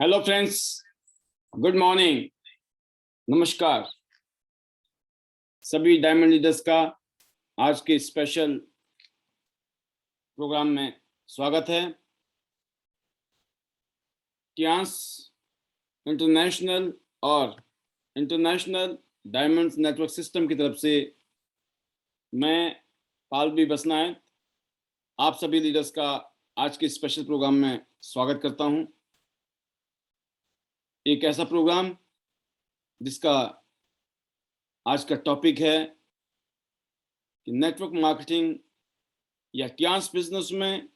Hello friends, good morning, नमस्कार। सभी diamond leaders का आज के स्पेशल प्रोग्राम में स्वागत है। टियांस इंटरनेशनल और इंटरनेशनल डायमंड्स नेटवर्क सिस्टम की तरफ से मैं पालवी बसनायत आप सभी लीडर्स का आज के स्पेशल प्रोग्राम में स्वागत करता हूं। एक ऐसा प्रोग्राम जिसका आज का टॉपिक है कि नेटवर्क मार्केटिंग या टियांस बिजनेस में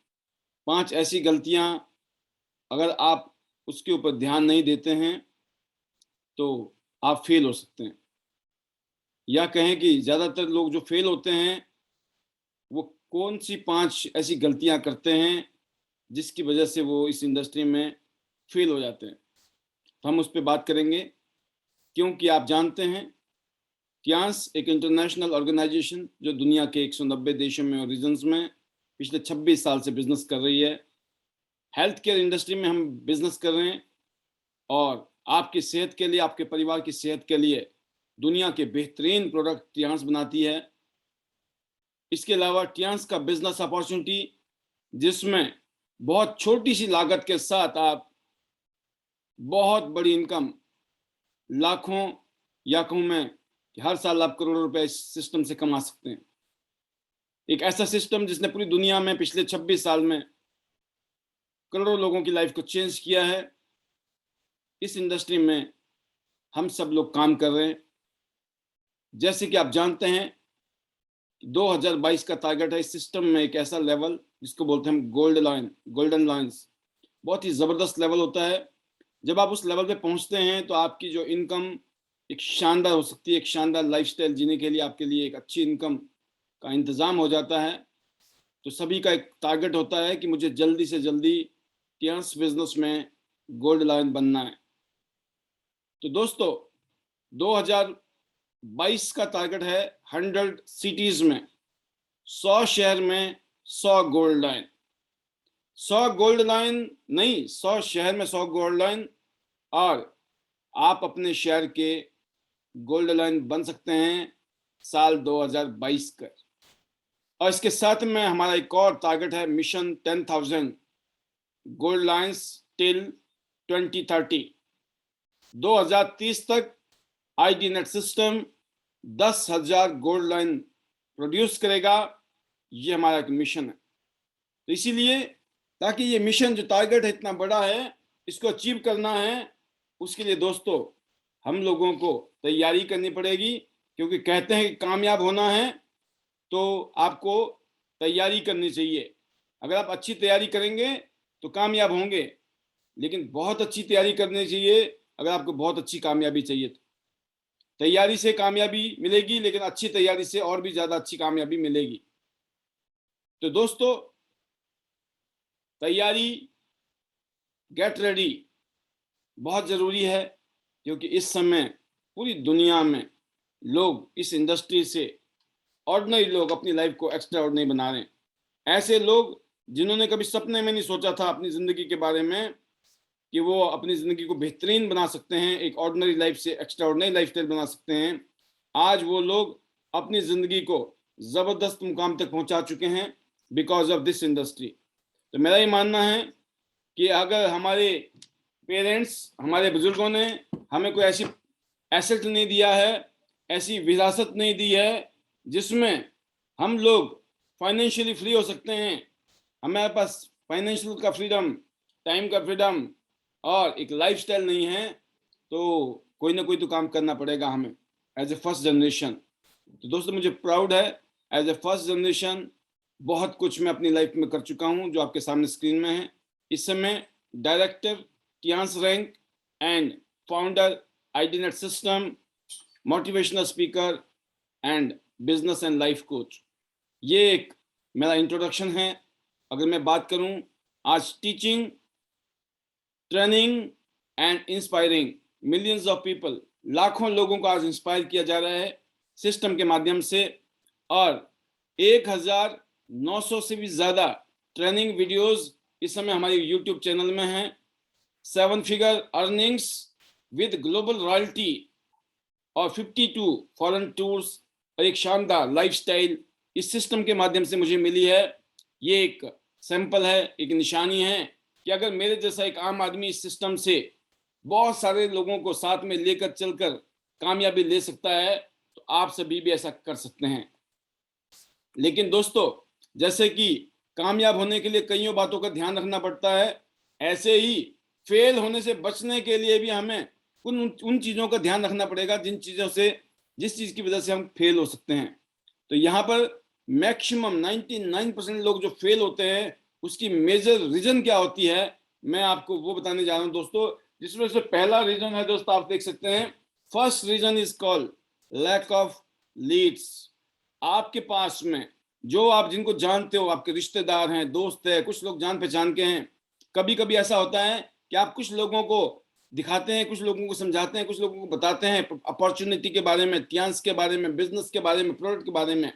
5 ऐसी गलतियां अगर आप उसके ऊपर ध्यान नहीं देते हैं तो आप फेल हो सकते हैं, या कहें कि ज़्यादातर लोग जो फेल होते हैं वो कौन सी 5 ऐसी गलतियां करते हैं जिसकी वजह से वो इस इंडस्ट्री में फेल हो जाते हैं। तो हम उस पर बात करेंगे, क्योंकि आप जानते हैं टियांस एक इंटरनेशनल ऑर्गेनाइजेशन जो दुनिया के 190 देशों में और रीजन्स में पिछले 26 साल से बिजनेस कर रही है। हेल्थ केयर इंडस्ट्री में हम बिजनेस कर रहे हैं और आपकी सेहत के लिए, आपके परिवार की सेहत के लिए दुनिया के बेहतरीन प्रोडक्ट टियांस बनाती है। इसके अलावा टियांस का बिजनेस अपॉर्चुनिटी, जिसमें बहुत छोटी सी लागत के साथ आप बहुत बड़ी इनकम, लाखों या कहूँ मैं कि हर साल आप करोड़ों रुपए इस सिस्टम से कमा सकते हैं। एक ऐसा सिस्टम जिसने पूरी दुनिया में पिछले 26 साल में करोड़ों लोगों की लाइफ को चेंज किया है। इस इंडस्ट्री में हम सब लोग काम कर रहे हैं। जैसे कि आप जानते हैं 2022 का टारगेट है इस सिस्टम में एक ऐसा लेवल जिसको बोलते हैं हम गोल्डन लाइन्स। बहुत ही ज़बरदस्त लेवल होता है। जब आप उस लेवल पे पहुंचते हैं तो आपकी जो इनकम एक शानदार हो सकती है। एक शानदार लाइफस्टाइल जीने के लिए आपके लिए एक अच्छी इनकम का इंतज़ाम हो जाता है। तो सभी का एक टारगेट होता है कि मुझे जल्दी से जल्दी टियांस बिजनेस में गोल्ड लाइन बनना है। तो दोस्तों 2022 का टारगेट है 100 सिटीज में, 100 शहर में 100 गोल्ड लाइन। 100 गोल्ड लाइन नहीं, 100 शहर में 100 गोल्ड लाइन। और आप अपने शहर के गोल्ड लाइन बन सकते हैं साल 2022 का। और इसके साथ में हमारा एक और टारगेट है, मिशन 10,000 गोल्ड लाइन्स टिल 2030। 2030 तक ID net system 10,000 gold line produce करेगा। ये हमारा एक मिशन है। तो इसीलिए ताकि ये मिशन जो टारगेट है इतना बड़ा है, इसको अचीव करना है, उसके लिए दोस्तों हम लोगों को तैयारी करनी पड़ेगी। क्योंकि कहते हैं कि कामयाब होना है तो आपको तैयारी करनी चाहिए। अगर आप अच्छी तैयारी करेंगे तो कामयाब होंगे, लेकिन बहुत अच्छी तैयारी करनी चाहिए अगर आपको बहुत अच्छी कामयाबी चाहिए। तो तैयारी से कामयाबी मिलेगी, लेकिन अच्छी तैयारी से और भी ज़्यादा अच्छी कामयाबी मिलेगी। तो दोस्तों तैयारी, गेट रेडी बहुत ज़रूरी है, क्योंकि इस समय पूरी दुनिया में लोग इस इंडस्ट्री से, ऑर्डिनरी लोग अपनी लाइफ को एक्स्ट्रा ऑर्डिनरी बना रहे हैं। ऐसे लोग जिन्होंने कभी सपने में नहीं सोचा था अपनी ज़िंदगी के बारे में कि वो अपनी ज़िंदगी को बेहतरीन बना सकते हैं, एक ऑर्डिनरी लाइफ से एक्स्ट्रा ऑर्डिनरी लाइफस्टाइल बना सकते हैं, आज वो लोग अपनी ज़िंदगी को ज़बरदस्त मुकाम तक पहुंचा चुके हैं बिकॉज ऑफ दिस इंडस्ट्री। तो मेरा ये मानना है कि अगर हमारे पेरेंट्स, हमारे बुजुर्गों ने हमें कोई ऐसी एसेट नहीं दिया है, ऐसी विरासत नहीं दी है जिसमें हम लोग फाइनेंशियली फ्री हो सकते हैं, हमारे पास फाइनेंशियल का फ्रीडम, टाइम का फ्रीडम और एक लाइफस्टाइल नहीं है, तो कोई ना कोई तो काम करना पड़ेगा हमें एज ए फर्स्ट जनरेशन। तो दोस्तों मुझे प्राउड है, एज ए फर्स्ट जनरेशन बहुत कुछ मैं अपनी लाइफ में कर चुका हूं जो आपके सामने स्क्रीन में है। इस समय director Tiens rank and founder ID net system, motivational speaker and business and life coach. ये एक मेरा इंट्रोडक्शन है। अगर मैं बात करूं, आज teaching, training and inspiring millions of people, लाखों लोगों को आज इंस्पायर किया जा रहा है सिस्टम के माध्यम से। और 1,900 से भी ज़्यादा ट्रेनिंग वीडियोस इस समय हमारे यूट्यूब चैनल में हैं। 7-figure earnings with global royalty और 52 फॉरेन टूर्स और एक शानदार लाइफस्टाइल इस सिस्टम के माध्यम से मुझे मिली है। ये एक सैंपल है, एक निशानी है कि अगर मेरे जैसा एक आम आदमी इस सिस्टम से बहुत सारे लोगों को साथ में लेकर चलकर कामयाबी ले सकता है, तो आप सभी भी ऐसा कर सकते हैं। लेकिन दोस्तों, जैसे कि कामयाब होने के लिए कईयों बातों का ध्यान रखना पड़ता है, ऐसे ही फेल होने से बचने के लिए भी हमें उन चीजों का ध्यान रखना पड़ेगा जिस चीज की वजह से हम फेल हो सकते हैं। तो यहाँ पर मैक्सिमम 99% लोग जो फेल होते हैं, उसकी मेजर रीजन क्या होती है, मैं आपको वो बताने जा रहा हूँ दोस्तों। जिसमें से पहला रीजन है दोस्तों, आप देख सकते हैं, first reason is called lack of leads. आपके पास में जो आप जिनको जानते हो, आपके रिश्तेदार हैं, दोस्त है, कुछ लोग जान पहचान के हैं, कभी कभी ऐसा होता है कि आप कुछ लोगों को दिखाते हैं, कुछ लोगों को समझाते हैं, कुछ लोगों को बताते हैं अपॉर्चुनिटी के बारे में, चांस के बारे में, बिजनेस के बारे में, प्रोडक्ट के बारे में,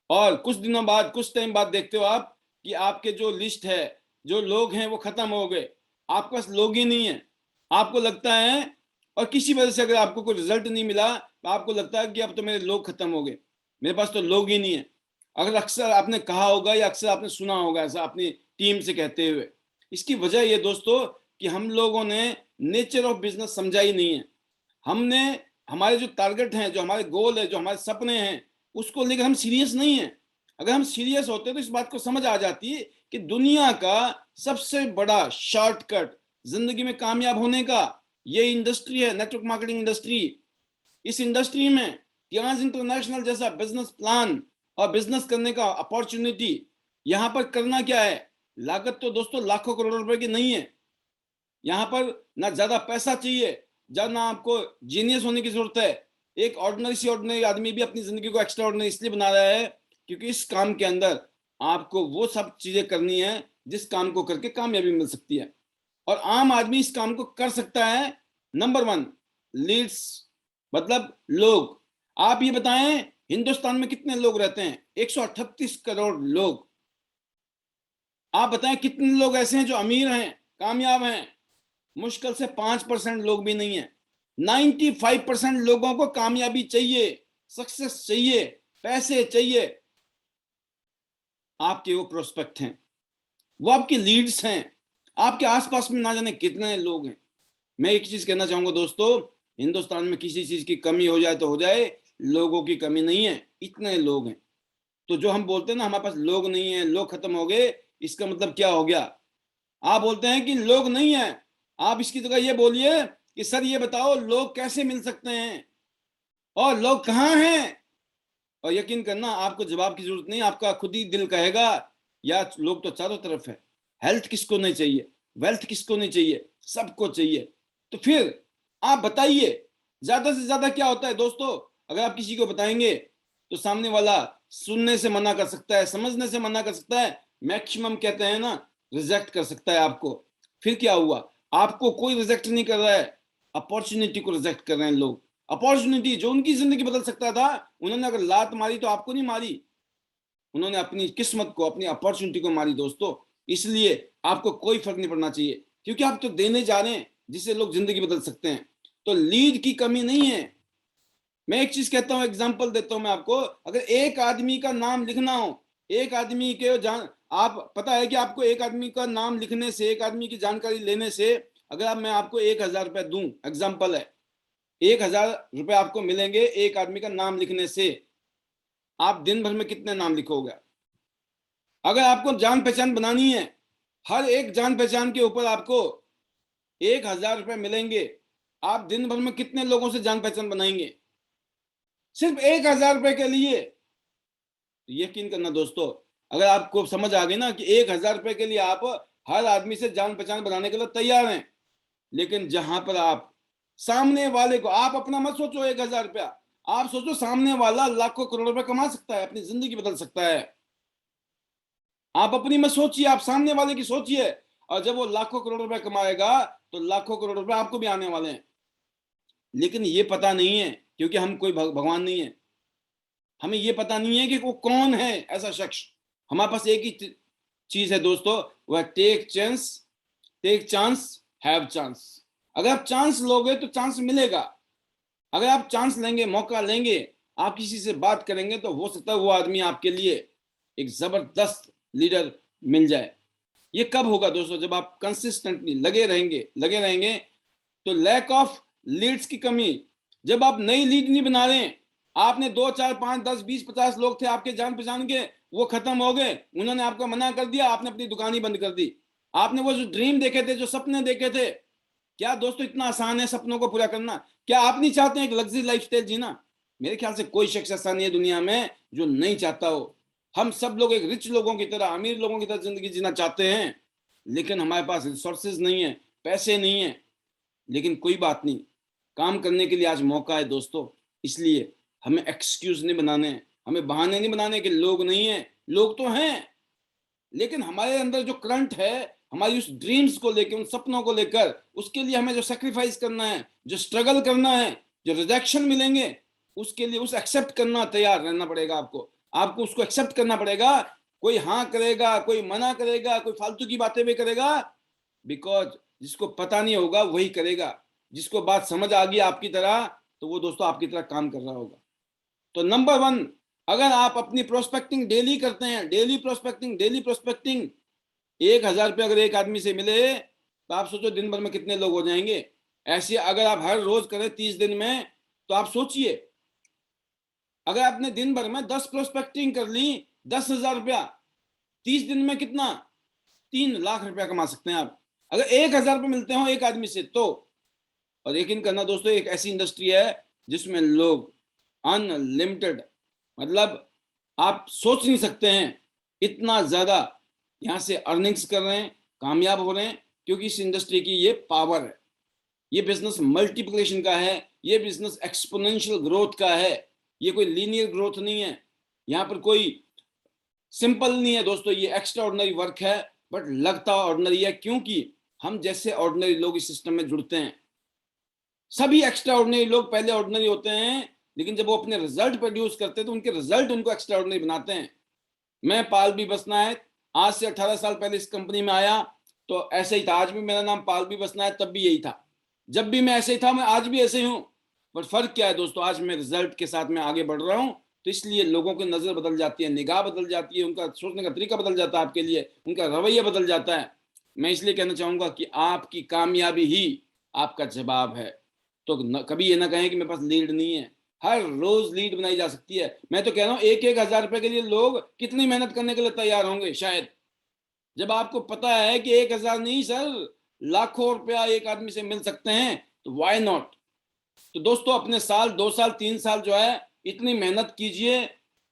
और कुछ दिनों बाद, कुछ टाइम बाद देखते हो आप कि आपके जो लिस्ट है, जो लोग हैं, वो खत्म हो गए, आपके पास लोग ही नहीं है। आपको लगता है, और किसी वजह से अगर आपको कोई रिजल्ट नहीं मिला, तो आपको लगता है कि अब तो मेरे लोग खत्म हो गए, मेरे पास तो लोग ही नहीं है। अगर अक्सर आपने कहा होगा या अक्सर आपने सुना होगा ऐसा अपनी टीम से कहते हुए। इसकी वजह ये दोस्तों कि हम लोगों ने नेचर ऑफ बिजनेस समझा ही नहीं है। हमने हमारे जो टारगेट हैं, जो हमारे गोल है, जो हमारे सपने हैं, उसको लेकर हम सीरियस नहीं है। अगर हम सीरियस होते तो इस बात को समझ आ जाती कि दुनिया का सबसे बड़ा शॉर्टकट जिंदगी में कामयाब होने का ये इंडस्ट्री है, नेटवर्क मार्केटिंग इंडस्ट्री। इस इंडस्ट्री में टियांस इंटरनेशनल जैसा बिजनेस प्लान और बिजनेस करने का अपॉर्चुनिटी, यहाँ पर करना क्या है, लागत तो दोस्तों लाखों करोड़ रुपए की नहीं है। यहाँ पर ना ज्यादा पैसा चाहिए, ना आपको जीनियस होने की जरूरत है। एक ऑर्डिनरी आदमी भी अपनी जिंदगी को एक्स्ट्रा ऑर्डिनरी इसलिए बना रहा है क्योंकि इस काम के अंदर आपको वो सब चीजें करनी है जिस काम को करके कामयाबी मिल सकती है। और आम आदमी इस काम को कर सकता है। नंबर 1, लीड्स, मतलब लोग। आप ये बताएं, हिंदुस्तान में कितने लोग रहते हैं? 138 करोड़ लोग। आप बताएं कितने लोग ऐसे हैं जो अमीर हैं, कामयाब हैं? मुश्किल से 5% लोग भी नहीं है। 95% लोगों को कामयाबी चाहिए, सक्सेस चाहिए, पैसे चाहिए। आपके वो प्रोस्पेक्ट हैं, वो आपके लीड्स हैं, आपके आसपास में ना जाने कितने लोग हैं। मैं एक चीज कहना चाहूंगा दोस्तों, हिंदुस्तान में किसी चीज की कमी हो जाए तो हो जाए, लोगों की कमी नहीं है, इतने लोग हैं। तो जो हम बोलते हैं ना हमारे पास लोग नहीं है, लोग खत्म हो गए, इसका मतलब क्या हो गया? आप बोलते हैं कि लोग नहीं है, आप इसकी जगह ये बोलिए कि सर ये बताओ लोग कैसे मिल सकते हैं और लोग कहाँ हैं। और यकीन करना, आपको जवाब की जरूरत नहीं, आपका खुद ही दिल कहेगा या लोग तो चारों तरफ है। हेल्थ किसको नहीं चाहिए, वेल्थ किसको नहीं चाहिए, सबको चाहिए। तो फिर आप बताइए, ज्यादा से ज्यादा क्या होता है दोस्तों? अगर आप किसी को बताएंगे तो सामने वाला सुनने से मना कर सकता है, समझने से मना कर सकता है, मैक्सिमम कहते हैं ना रिजेक्ट कर सकता है आपको। फिर क्या हुआ? आपको कोई रिजेक्ट नहीं कर रहा है, अपॉर्चुनिटी को रिजेक्ट कर रहे हैं लोग। अपॉर्चुनिटी जो उनकी जिंदगी बदल सकता था, उन्होंने अगर लात मारी तो आपको नहीं मारी, उन्होंने अपनी किस्मत को, अपनी अपॉर्चुनिटी को मारी दोस्तों। इसलिए आपको कोई फर्क नहीं पड़ना चाहिए, क्योंकि आप तो देने जा रहे हैं जिससे लोग जिंदगी बदल सकते हैं। तो लीड की कमी नहीं है। मैं एक चीज कहता हूं, एग्जांपल देता हूं मैं आपको। अगर एक आदमी का नाम लिखना हो, एक आदमी के जान, आप पता है कि आपको एक आदमी का नाम लिखने से, एक आदमी की जानकारी लेने से, अगर मैं आपको 1,000 रुपए दूं, एग्जाम्पल है, 1,000 रुपए आपको मिलेंगे एक आदमी का नाम लिखने से, आप दिन भर में कितने नाम लिखोगे? अगर आपको जान पहचान बनानी है, हर एक जान पहचान के ऊपर आपको 1,000 रुपए मिलेंगे, आप दिन भर में कितने लोगों से जान पहचान बनाएंगे सिर्फ 1,000 रुपए के लिए? यकीन करना दोस्तों, अगर आपको समझ आ गई ना कि 1,000 रुपए के लिए आप हर आदमी से जान पहचान बनाने के लिए तैयार हैं, लेकिन जहां पर आप सामने वाले को, आप अपना मत सोचो 1,000 रुपया, आप सोचो सामने वाला लाखों करोड़ रुपए कमा सकता है, अपनी जिंदगी बदल सकता है। आप अपनी मत सोचिए, आप सामने वाले की सोचिए। और जब वो लाखों करोड़ रुपए कमाएगा तो लाखों करोड़ रुपए आपको भी आने वाले हैं। लेकिन ये पता नहीं है, क्योंकि हम कोई भगवान नहीं है, हमें ये पता नहीं है कि वो कौन है ऐसा शख्स। हमारे पास एक ही चीज है दोस्तों, वह टेक चांस हैव चांस। अगर आप चांस लोगे तो चांस मिलेगा। अगर आप चांस लेंगे, मौका लेंगे, आप किसी से बात करेंगे, तो हो सकता है वो आदमी आपके लिए एक जबरदस्त लीडर मिल जाए। ये कब होगा दोस्तों? जब आप कंसिस्टेंटली लगे रहेंगे। तो लैक ऑफ लीड्स की कमी, जब आप नई लीड नहीं बना रहे हैं, आपने 2 4 5 10 20 50 लोग थे आपके जान पहचान के, वो खत्म हो गए, उन्होंने आपको मना कर दिया, आपने अपनी दुकान ही बंद कर दी। आपने वो जो ड्रीम देखे थे, जो सपने देखे थे, क्या दोस्तों इतना आसान है सपनों को पूरा करना? क्या आप नहीं चाहते हैं एक लग्जरी लाइफस्टाइल जीना? मेरे ख्याल से कोई शख्स ऐसा नहीं है दुनिया में जो नहीं चाहता हो। हम सब लोग एक रिच लोगों की तरह, अमीर लोगों की तरह जिंदगी जीना चाहते हैं, लेकिन हमारे पास रिसोर्सेज नहीं है, पैसे नहीं है। लेकिन कोई बात नहीं, काम करने के लिए आज मौका है दोस्तों। इसलिए हमें एक्सक्यूज नहीं बनाने हैं, हमें बहाने नहीं बनाने कि लोग नहीं है। लोग तो हैं, लेकिन हमारे अंदर जो करंट है, हमारी उस ड्रीम्स को लेकर, उन सपनों को लेकर, उसके लिए हमें जो सेक्रीफाइस करना है, जो स्ट्रगल करना है, जो रिजेक्शन मिलेंगे, उसके लिए उस एक्सेप्ट करना तैयार रहना पड़ेगा आपको। आपको उसको एक्सेप्ट करना पड़ेगा। कोई हाँ करेगा, कोई मना करेगा, कोई फालतू की बातें भी करेगा, बिकॉज जिसको पता नहीं होगा वही करेगा। जिसको बात समझ आ गई आपकी तरह, तो वो दोस्तों आपकी तरह काम कर रहा होगा। तो नंबर 1, अगर आप अपनी प्रोस्पेक्टिंग डेली करते हैं, डेली प्रोस्पेक्टिंग, 1,000 रुपये अगर एक आदमी से मिले, तो आप सोचो दिन भर में कितने लोग हो जाएंगे। ऐसे अगर आप हर रोज करें 30 दिन में, तो आप सोचिए, अगर आपने दिन भर में 10 प्रोस्पेक्टिंग कर ली, 10,000 रुपया, 30 दिन में कितना? 3 लाख रुपया कमा सकते हैं आप, अगर 1,000 रुपये मिलते हो एक आदमी से तो। और यकीन करना दोस्तों, एक ऐसी इंडस्ट्री है जिसमें लोग अनलिमिटेड, मतलब आप सोच नहीं सकते हैं इतना ज्यादा यहाँ से अर्निंग्स कर रहे हैं, कामयाब हो रहे हैं, क्योंकि इस इंडस्ट्री की ये पावर है। ये बिजनेस मल्टीप्लिकेशन का है, ये बिजनेस एक्सपोनेंशियल ग्रोथ का है। ये कोई लीनियर ग्रोथ नहीं है, यहाँ पर कोई सिंपल नहीं है दोस्तों। ये एक्स्ट्रा ऑर्डिनरी वर्क है, बट लगता ऑर्डिनरी है, क्योंकि हम जैसे ऑर्डिनरी लोग इस सिस्टम में जुड़ते हैं। सभी एक्स्ट्रा ऑर्डिनरी लोग पहले ऑर्डिनरी होते हैं, लेकिन जब वो अपने रिजल्ट प्रोड्यूस करते हैं, तो उनके रिजल्ट उनको एक्स्ट्रा ऑर्डिनरी बनाते हैं। मैं पाल बी बसनायक, आज से 18 साल पहले इस कंपनी में आया तो ऐसे ही था। आज भी मेरा नाम पाल बी बसनायक, तब भी यही था। जब भी मैं ऐसे ही था, मैं आज भी ऐसे ही हूँ। पर फर्क क्या है दोस्तों? आज मैं रिजल्ट के साथ में आगे बढ़ रहा हूँ, तो इसलिए लोगों की नजर बदल जाती है, निगाह बदल जाती है, उनका सोचने का तरीका बदल जाता है, आपके लिए उनका रवैया बदल जाता है। मैं इसलिए कहना चाहूंगा कि आपकी कामयाबी ही आपका जवाब है। तो कभी ये ना कहें कि मेरे पास लीड नहीं है। हर रोज लीड बनाई जा सकती है। मैं तो कह रहा हूँ 1,000 रुपए के लिए लोग कितनी मेहनत करने के लिए तैयार होंगे शायद, जब आपको पता है कि 1,000 नहीं सर, लाखों रुपया एक आदमी से मिल सकते हैं, तो व्हाई नॉट। तो दोस्तों अपने साल 2 साल 3 साल जो है, इतनी मेहनत कीजिए,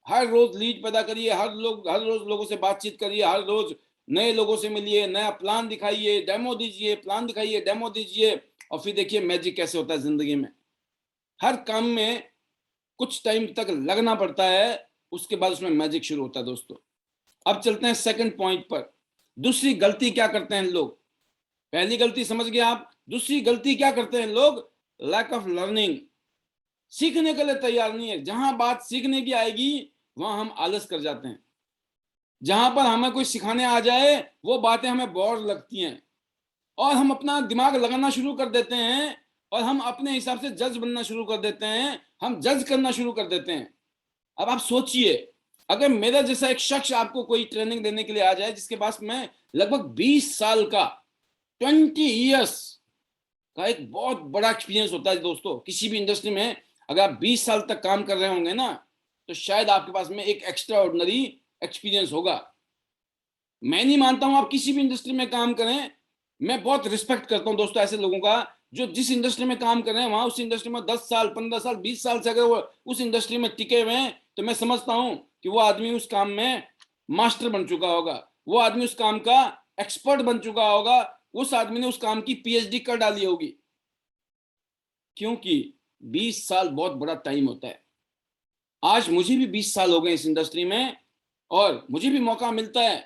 हर रोज लीड पैदा करिए, हर रोज लोगों से बातचीत करिए, हर रोज नए लोगों से मिलिए, नया प्लान दिखाइए, डेमो दीजिए, प्लान दिखाइए, डेमो दीजिए, और फिर देखिए मैजिक कैसे होता है जिंदगी में। हर काम में कुछ टाइम तक लगना पड़ता है, उसके बाद उसमें मैजिक शुरू होता है दोस्तों। अब चलते हैं सेकंड पॉइंट पर। दूसरी गलती क्या करते हैं लोग? पहली गलती समझ गए आप, दूसरी गलती क्या करते हैं लोग? लैक ऑफ लर्निंग, सीखने के लिए तैयार नहीं है। जहां बात सीखने की आएगी, वहां हम आलस कर जाते हैं। जहां पर हमें कोई सिखाने आ जाए, वो बातें हमें बोर लगती हैं, और हम अपना दिमाग लगाना शुरू कर देते हैं, और हम अपने हिसाब से जज बनना शुरू कर देते हैं, हम जज करना शुरू कर देते हैं। अब आप सोचिए, अगर मेरा जैसा एक शख्स आपको कोई ट्रेनिंग देने के लिए आ जाए, जिसके पास में लगभग 20 साल का, 20 इयर्स का एक बहुत बड़ा एक्सपीरियंस होता है दोस्तों किसी भी इंडस्ट्री में। अगर आप 20 साल तक काम कर रहे होंगे ना, तो शायद आपके पास में एक एक्स्ट्रा ऑर्डिनरी एक्सपीरियंस होगा। मैं नहीं मानता हूं आप किसी भी इंडस्ट्री में काम करें। मैं बहुत रिस्पेक्ट करता हूं दोस्तों ऐसे लोगों का, जो जिस इंडस्ट्री में काम कर रहे हैं, वहां उस इंडस्ट्री में 10 साल 15 साल 20 साल से अगर वो उस इंडस्ट्री में टिके हुए हैं, तो मैं समझता हूं कि वो आदमी उस काम में मास्टर बन चुका होगा, वो आदमी उस काम का एक्सपर्ट बन चुका होगा, उस आदमी ने उस काम की पीएचडी कर डाली होगी। क्योंकि 20 साल बहुत बड़ा टाइम होता है। आज मुझे भी 20 साल हो गए इस इंडस्ट्री में, और मुझे भी मौका मिलता है,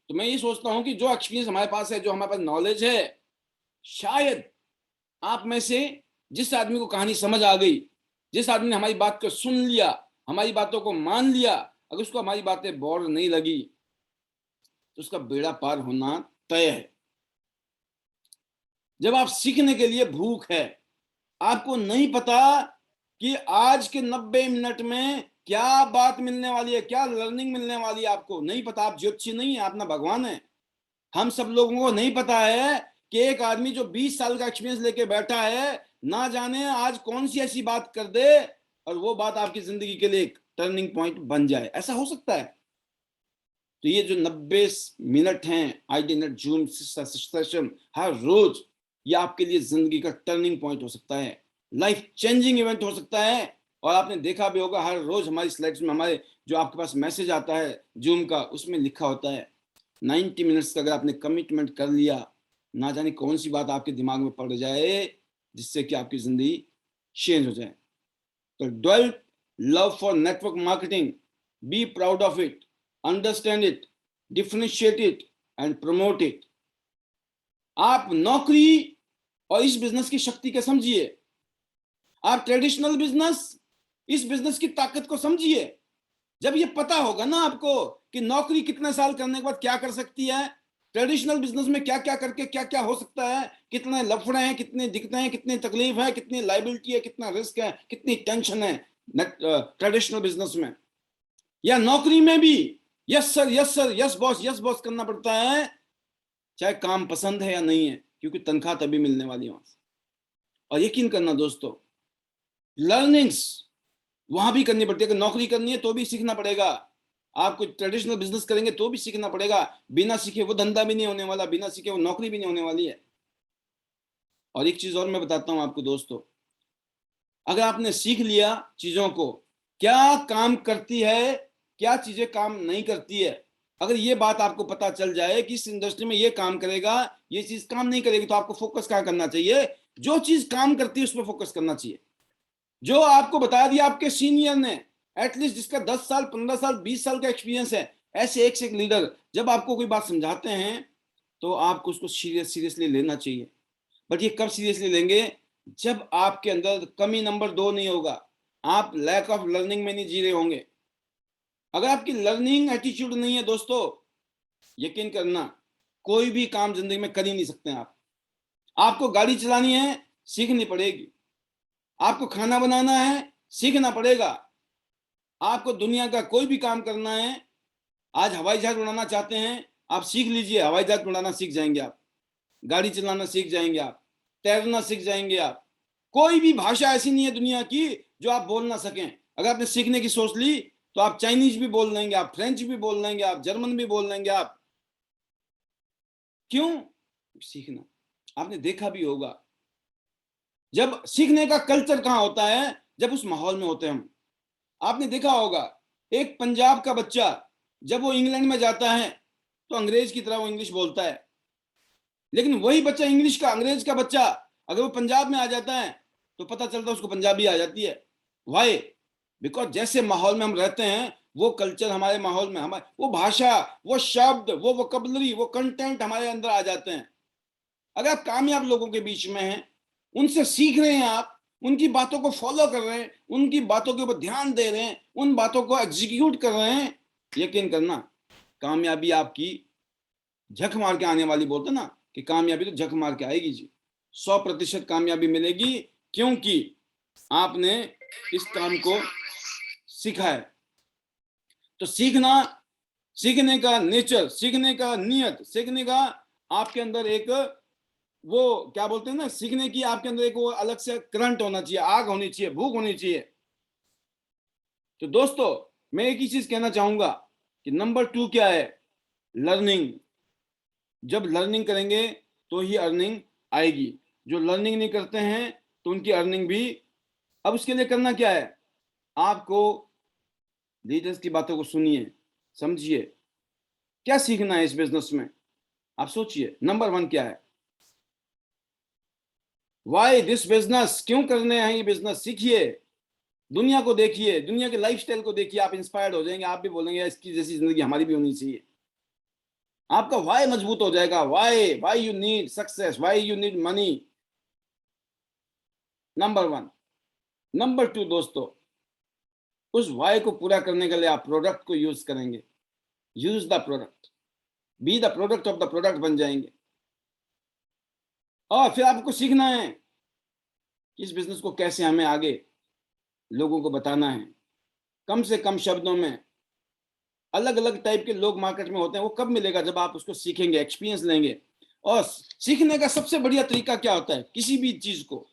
तो मैं ये सोचता हूं कि जो एक्सपीरियंस हमारे पास है, जो हमारे पास नॉलेज है, शायद आप में से जिस आदमी को कहानी समझ आ गई, जिस आदमी ने हमारी बात को सुन लिया, हमारी बातों को मान लिया, अगर उसको हमारी बातें बोर नहीं लगी, तो उसका बेड़ा पार होना तय है। जब आप सीखने के लिए भूख है, आपको नहीं पता कि आज के 90 मिनट में क्या बात मिलने वाली है, क्या लर्निंग मिलने वाली है, आपको नहीं पता। आप ज्योतिषी नहीं है, आप ना भगवान है। हम सब लोगों को नहीं पता है कि एक आदमी जो 20 साल का एक्सपीरियंस लेके बैठा है, ना जाने आज कौन सी ऐसी बात कर दे और वो बात आपकी जिंदगी के लिए एक टर्निंग पॉइंट बन जाए। ऐसा हो सकता है। तो ये जो 90 मिनट हैं आईडी नेट जूम सेशन हर रोज, ये आपके लिए जिंदगी का टर्निंग पॉइंट हो सकता है, लाइफ चेंजिंग इवेंट हो सकता है। और आपने देखा भी होगा हर रोज हमारी स्लाइड्स में, हमारे जो आपके पास मैसेज आता है जूम का, उसमें लिखा होता है 90 मिनट्स का अगर आपने कमिटमेंट कर लिया, ना जाने कौन सी बात आपके दिमाग में पड़ जाए जिससे कि आपकी जिंदगी चेंज हो जाए। तो develop love for network marketing, be proud of it, understand it, differentiate it and promote it. आप नौकरी और इस बिजनेस की शक्ति को समझिए। आप ट्रेडिशनल बिजनेस, इस बिजनेस की ताकत को समझिए। जब ये पता होगा ना आपको कि नौकरी कितने साल करने के बाद क्या कर सकती है, ट्रेडिशनल बिजनेस में क्या क्या करके क्या क्या हो सकता है, कितने लफड़े हैं, कितने दिक्कतें हैं, कितनी तकलीफ है, कितनी लाइबिलिटी है, कितना रिस्क है, कितनी टेंशन है ट्रेडिशनल बिजनेस में या नौकरी में भी। Yes sir, yes sir, yes boss करना पड़ता है, चाहे काम पसंद है या नहीं है, क्योंकि तनख्वाह तभी मिलने वाली है वहां से। और यकीन करना दोस्तों, लर्निंग्स वहां भी करनी पड़ती है। अगर नौकरी करनी है तो भी सीखना पड़ेगा, आप कुछ ट्रेडिशनल बिजनेस करेंगे तो भी सीखना पड़ेगा। बिना सीखे वो धंधा भी नहीं होने वाला, बिना सीखे वो नौकरी भी नहीं होने वाली है। और एक चीज और मैं बताता हूं आपको दोस्तों, अगर आपने सीख लिया चीजों को, क्या काम करती है, क्या चीजें काम नहीं करती है, अगर ये बात आपको पता चल जाए कि इस इंडस्ट्री में ये काम करेगा, ये चीज काम नहीं करेगी, तो आपको फोकस कहाँ करना चाहिए? जो चीज काम करती है उस पर फोकस करना चाहिए। जो आपको बता दिया आपके सीनियर ने, एटलीस्ट जिसका 10 साल 15 साल 20 साल का एक्सपीरियंस है, ऐसे एक से एक लीडर जब आपको कोई बात समझाते हैं तो आपको उसको सीरियसली लेना चाहिए। बट ये कब सीरियसली लेंगे? जब आपके अंदर कमी नंबर 2 नहीं होगा, आप लैक ऑफ लर्निंग में नहीं जी रहे होंगे। अगर आपकी लर्निंग एटीट्यूड नहीं है दोस्तों, यकीन करना कोई भी काम जिंदगी में कर ही नहीं सकते हैं आप। आपको गाड़ी चलानी है, सीखनी पड़ेगी। आपको खाना बनाना है, सीखना पड़ेगा। आपको दुनिया का कोई भी काम करना है, आज हवाई जहाज उड़ाना चाहते हैं, आप सीख लीजिए, हवाई जहाज उड़ाना सीख जाएंगे आप, गाड़ी चलाना सीख जाएंगे आप, तैरना सीख जाएंगे आप। कोई भी भाषा ऐसी नहीं है दुनिया की जो आप बोल ना सकें। अगर आपने सीखने की सोच ली तो आप चाइनीज भी बोल लेंगे, आप फ्रेंच भी बोल लेंगे, आप जर्मन भी बोल लेंगे आप। क्यों? सीखना। आपने देखा भी होगा जब सीखने का कल्चर कहां होता है, जब उस माहौल में होते हैं हम। आपने देखा होगा एक पंजाब का बच्चा जब वो इंग्लैंड में जाता है तो अंग्रेज की तरह वो इंग्लिश बोलता है, लेकिन वही बच्चा इंग्लिश का, अंग्रेज का बच्चा अगर वो पंजाब में आ जाता है तो पता चलता है उसको पंजाबी आ जाती है। वाई? बिकॉज जैसे माहौल में हम रहते हैं, वो कल्चर हमारे माहौल में, हमारे वो भाषा, वो शब्द, वो वोकैबुलरी, वो कंटेंट हमारे अंदर आ जाते हैं। अगर आप कामयाब लोगों के बीच में हैं, उनसे सीख रहे हैं, आप उनकी बातों को फॉलो कर रहे हैं, उनकी बातों के ऊपर ध्यान दे रहे हैं, उन बातों को एग्जीक्यूट कर रहे हैं, यकीन करना कामयाबी आपकी झक मार के आने वाली। बोलते ना कि कामयाबी तो झक मार के आएगी जी। 100% कामयाबी मिलेगी, क्योंकि आपने इस काम को सीखा है। तो सीखना, सीखने का नेचर, सीखने का नियत, सीखने का आपके अंदर एक वो क्या बोलते हैं ना, सीखने की आपके अंदर एक वो अलग से करंट होना चाहिए, आग होनी चाहिए, भूख होनी चाहिए। तो दोस्तों मैं एक ही चीज कहना चाहूंगा कि नंबर 2 क्या है? लर्निंग। जब लर्निंग करेंगे तो ही अर्निंग आएगी। जो लर्निंग नहीं करते हैं तो उनकी अर्निंग भी। अब उसके लिए करना क्या है? आपको लीडर्स की बातों को सुनिए, समझिए क्या सीखना है इस बिजनेस में। आप सोचिए नंबर 1 क्या है? वाई दिस बिजनेस, क्यों करने हैं ये बिजनेस? सीखिए, दुनिया को देखिए, दुनिया के लाइफस्टाइल को देखिए, आप इंस्पायर्ड हो जाएंगे, आप भी बोलेंगे इसकी जैसी जिंदगी हमारी भी होनी चाहिए। आपका वाई मजबूत हो जाएगा। Why, why you need success, why you need money. Number 1। Number 2 दोस्तों, उस वाई को पूरा करने के लिए आप प्रोडक्ट को यूज करेंगे। Use the product, be the product of the product बन जाएंगे। और फिर आपको सीखना है कि इस बिजनेस को कैसे हमें आगे लोगों को बताना है, कम से कम शब्दों में। अलग अलग टाइप के लोग मार्केट में होते हैं, वो कब मिलेगा? जब आप उसको सीखेंगे, एक्सपीरियंस लेंगे। और सीखने का सबसे बढ़िया तरीका क्या होता है? किसी भी चीज को,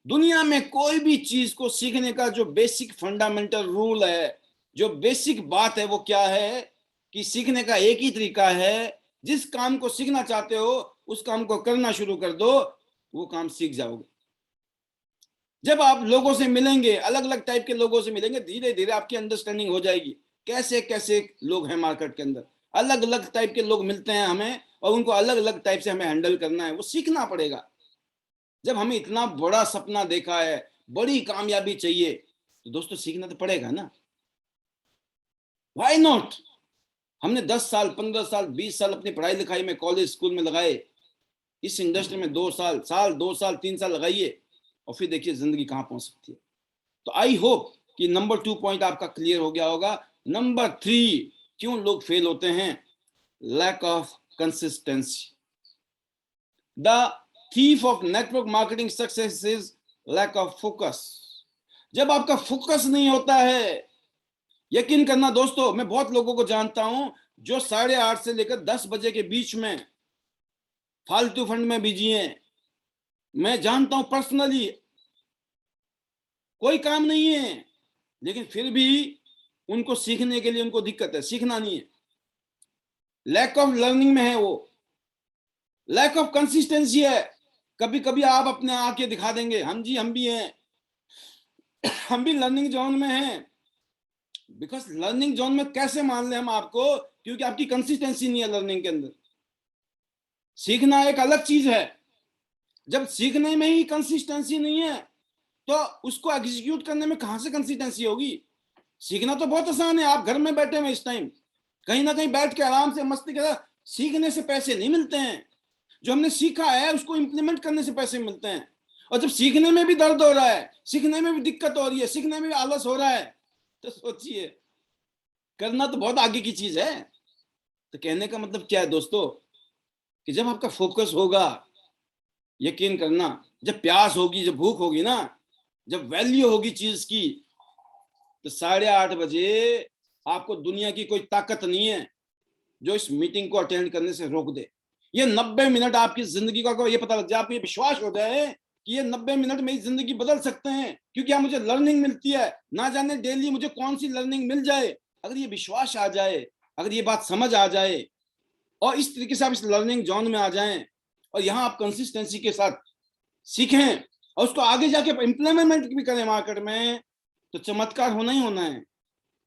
दुनिया में कोई भी चीज को सीखने का जो बेसिक फंडामेंटल रूल है, जो बेसिक बात है, वो क्या है कि सीखने का एक ही तरीका है। जिस काम को सीखना चाहते हो उस काम को करना शुरू कर दो, वो काम सीख जाओगे। जब आप लोगों से मिलेंगे, अलग अलग टाइप के लोगों से मिलेंगे, धीरे धीरे आपकी अंडरस्टैंडिंग हो जाएगी कैसे कैसे लोग हैं मार्केट के अंदर। अलग अलग टाइप के लोग मिलते हैं हमें, और उनको अलग अलग टाइप से हमें हैंडल करना है, वो सीखना पड़ेगा। जब हमें इतना बड़ा सपना देखा है, बड़ी कामयाबी चाहिए, तो दोस्तों सीखना तो पड़ेगा ना। Why not? हमने 10 साल, 15 साल, 20 साल अपनी पढ़ाई लिखाई में, कॉलेज स्कूल में लगाए, इस इंडस्ट्री में 2 साल, 2 साल 3 साल लगाइए, और फिर देखिए जिंदगी कहां पहुंच सकती है। तो आई होप कि नंबर 2 पॉइंट आपका क्लियर हो गया होगा। नंबर 3, क्यों लोग फेल होते हैं? Lack of consistency. The thief of network marketing success is lack of focus. जब आपका फोकस नहीं होता है, यकीन करना दोस्तों, मैं बहुत लोगों को जानता हूं जो 8:30 से लेकर 10 बजे के बीच में फालतू फंड में बिजी हैं। मैं जानता हूं पर्सनली, कोई काम नहीं है, लेकिन फिर भी उनको सीखने के लिए उनको दिक्कत है, सीखना नहीं है। लैक ऑफ लर्निंग में है वो, लैक ऑफ कंसिस्टेंसी है। कभी कभी आप अपने आके दिखा देंगे, हम जी हम भी हैं, हम भी लर्निंग जोन में हैं। बिकॉज लर्निंग जोन में कैसे मान लें हम आपको? क्योंकि आपकी कंसिस्टेंसी नहीं है लर्निंग के अंदर। सीखना एक अलग चीज है। जब सीखने में ही कंसिस्टेंसी नहीं है, तो उसको एग्जीक्यूट करने में कहां से कंसिस्टेंसी होगी? सीखना तो बहुत आसान है, आप घर में बैठे हुए इस टाइम कहीं ना कहीं बैठ के आराम से मस्ती कर। सीखने से पैसे नहीं मिलते हैं, जो हमने सीखा है उसको इंप्लीमेंट करने से पैसे मिलते हैं। और जब सीखने में भी दर्द हो रहा है, सीखने में भी दिक्कत हो रही है, सीखने में भी आलस हो रहा है, तो सोचिए, करना तो बहुत आगे की चीज है। तो कहने का मतलब क्या है दोस्तों, कि जब आपका फोकस होगा, यकीन करना, जब प्यास होगी, जब भूख होगी ना, जब वैल्यू होगी चीज की, तो 8:30 बजे आपको दुनिया की कोई ताकत नहीं है जो इस मीटिंग को अटेंड करने से रोक दे। ये 90 मिनट आपकी जिंदगी का, ये पता लग जाए, आपको ये विश्वास हो जाए कि ये 90 मिनट मेरी जिंदगी बदल सकते हैं, क्योंकि यहाँ मुझे लर्निंग मिलती है, ना जाने डेली मुझे कौन सी लर्निंग मिल जाए। अगर ये विश्वास आ जाए, अगर ये बात समझ आ जाए, और इस तरीके से आप इस लर्निंग जोन में आ जाएं, और यहाँ आप कंसिस्टेंसी के साथ सीखें और उसको आगे जाके इम्प्लीमेंट भी करें मार्केट में, तो चमत्कार होना ही होना है।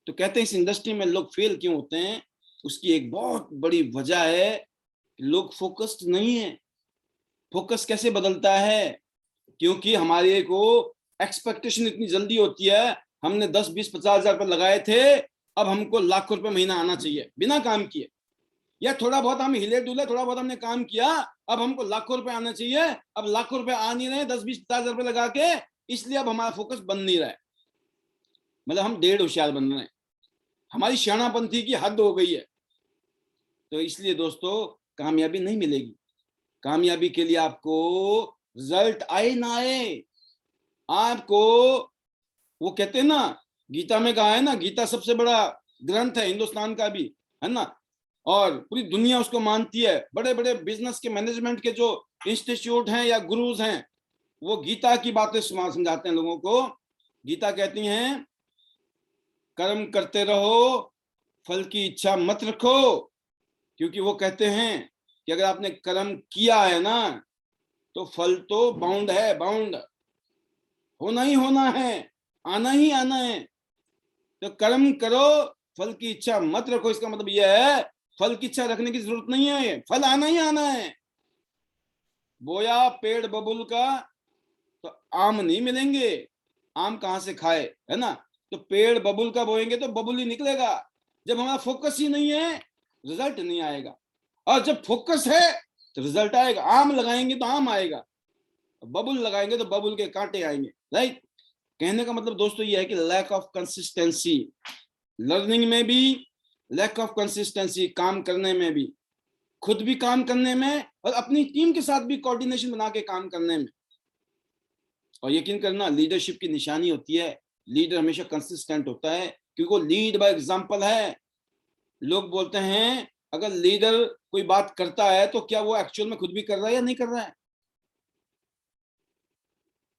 तो कहते हैं इस इंडस्ट्री में लोग फेल क्यों होते हैं? उसकी एक बहुत बड़ी वजह है, लोग फोकस्ड नहीं है। फोकस कैसे बदलता है? क्योंकि हमारे को एक्सपेक्टेशन इतनी जल्दी होती है। हमने 10, 20, 50 हजार रुपए लगाए थे, अब हमको लाखों रुपए महीना आना चाहिए बिना काम किए, या थोड़ा बहुत हम हिले डुले, थोड़ा बहुत हमने काम किया, अब हमको लाखों रुपए आना चाहिए। अब लाखों रुपए आ नहीं रहे, 10, 20, 50 हजार रुपए लगा के, इसलिए अब हमारा फोकस बन नहीं रहा है। मतलब हम डेढ़ होशियार बन रहे हैं, हमारी शानापंथी की हद हो गई है। तो इसलिए दोस्तों, कामयाबी नहीं मिलेगी। कामयाबी के लिए आपको रिजल्ट आए ना आए, आपको, वो कहते हैं ना, गीता में कहा है ना, गीता सबसे बड़ा ग्रंथ है हिंदुस्तान का भी, है ना, और पूरी दुनिया उसको मानती है। बड़े बड़े बिजनेस के, मैनेजमेंट के जो इंस्टीट्यूट हैं या गुरुज हैं, वो गीता की बातें समझाते हैं लोगों को। गीता कहती हैं, कर्म करते रहो, फल की इच्छा मत रखो। क्योंकि वो कहते हैं कि अगर आपने कर्म किया है ना, तो फल तो बाउंड है, बाउंड होना ही होना है, आना ही आना है। तो कर्म करो, फल की इच्छा मत रखो। इसका मतलब यह है, फल की इच्छा रखने की जरूरत नहीं है, फल आना ही आना है। बोया पेड़ बबुल का, तो आम नहीं मिलेंगे, आम कहां से खाए, है ना। तो पेड़ बबुल का बोएंगे तो बबुल ही निकलेगा। जब हमारा फोकस ही नहीं है, रिजल्ट नहीं आएगा। और जब फोकस है तो रिजल्ट आएगा। आम लगाएंगे तो आम आएगा, बबुल लगाएंगे तो बबुल के कांटे आएंगे, राइट। कहने का मतलब दोस्तों ये है कि लैक ऑफ कंसिस्टेंसी, लर्निंग में भी लैक ऑफ कंसिस्टेंसी, काम करने में भी। खुद भी काम करने में और अपनी टीम के साथ भी कोऑर्डिनेशन बना के काम करने में। और यकीन करना, लीडरशिप की निशानी होती है, लीडर हमेशा कंसिस्टेंट होता है, क्योंकि वो लीड बाय एग्जांपल है। लोग बोलते हैं अगर लीडर कोई बात करता है तो क्या वो एक्चुअल में खुद भी कर रहा है या नहीं कर रहा है।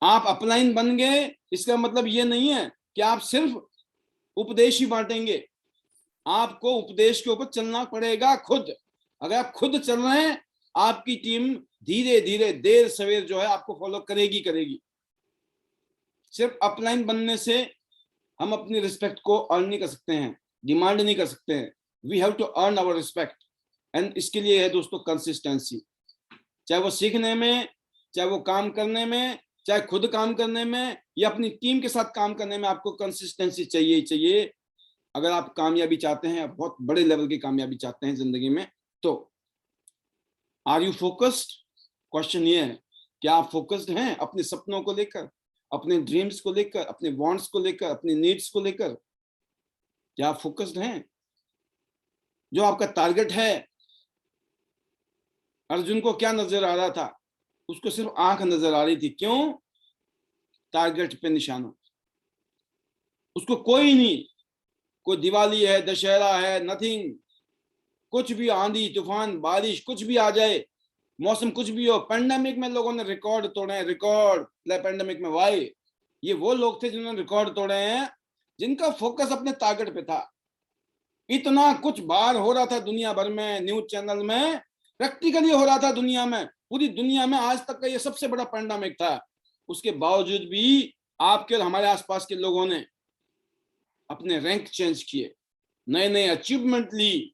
आप अपलाइन बन गए इसका मतलब ये नहीं है कि आप सिर्फ उपदेश ही बांटेंगे। आपको उपदेश के ऊपर चलना पड़ेगा खुद। अगर आप खुद चल रहे हैं, आपकी टीम धीरे धीरे देर सवेर जो है आपको फॉलो करेगी करेगी। सिर्फ अपलाइन बनने से हम अपनी रिस्पेक्ट को अर्न नहीं कर सकते हैं, डिमांड नहीं कर सकते हैं। We have to earn our respect, and इसके लिए है दोस्तों कंसिस्टेंसी। चाहे वो सीखने में, चाहे वो काम करने में, चाहे खुद काम करने में या अपनी टीम के साथ काम करने में, आपको कंसिस्टेंसी चाहिए ही चाहिए। अगर आप कामयाबी चाहते हैं, बहुत बड़े लेवल की कामयाबी चाहते हैं जिंदगी में, तो आर यू फोकस्ड? क्वेश्चन ये है, क्या आप फोकस्ड हैं अपने सपनों को लेकर, अपने ड्रीम्स को लेकर, अपने वांट्स को लेकर, अपने नीड्स को लेकर? क्या आप फोकस्ड हैं? जो आपका टारगेट है, अर्जुन को क्या नजर आ रहा था? उसको सिर्फ आंख नजर आ रही थी। क्यों? टारगेट पे निशाना। उसको कोई नहीं, कोई दिवाली है, दशहरा है, नथिंग, कुछ भी, आंधी तूफान बारिश कुछ भी आ जाए, मौसम कुछ भी हो। पेंडेमिक में लोगों ने रिकॉर्ड तोड़े हैं, रिकॉर्ड पेंडेमिक में। वाई? ये वो लोग थे जिन्होंने रिकॉर्ड तोड़े हैं, जिनका फोकस अपने टारगेट पे था। इतना कुछ बार हो रहा था दुनिया भर में, न्यूज चैनल में, प्रैक्टिकली हो रहा था दुनिया में, पूरी दुनिया में आज तक का ये सबसे बड़ा पेंडेमिक था। उसके बावजूद भी आपके और हमारे आसपास के लोगों ने अपने रैंक चेंज किए, नए नए अचीवमेंट ली।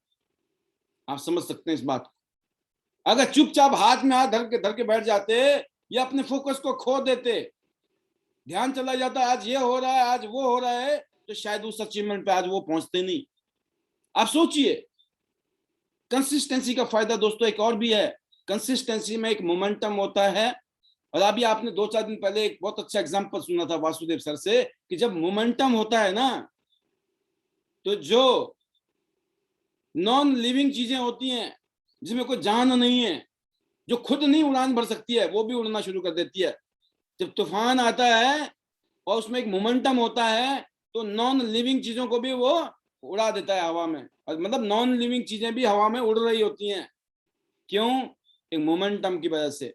आप समझ सकते हैं इस बात को। अगर चुपचाप हाथ में हाथ धर के बैठ जाते या अपने फोकस को खो देते, ध्यान चला जाता आज ये हो रहा है, आज वो हो रहा है, तो शायद उस अचीवमेंट पे आज वो पहुंचते नहीं। आप सोचिए, कंसिस्टेंसी का फायदा दोस्तों एक और भी है। कंसिस्टेंसी में एक मोमेंटम होता है। और अभी आपने 2-4 दिन पहले एक बहुत अच्छा एग्जांपल सुना था वासुदेव सर से, कि जब मोमेंटम होता है ना, तो जो नॉन लिविंग चीजें होती हैं, जिसमें कोई जान नहीं है, जो खुद नहीं उड़ान भर सकती है, वो भी उड़ना शुरू कर देती है। जब तूफान आता है और उसमें एक मोमेंटम होता है, तो नॉन लिविंग चीजों को भी वो उड़ा देता है हवा में। और मतलब नॉन लिविंग चीजें भी हवा में उड़ रही होती हैं। क्यों? एक मोमेंटम की वजह से।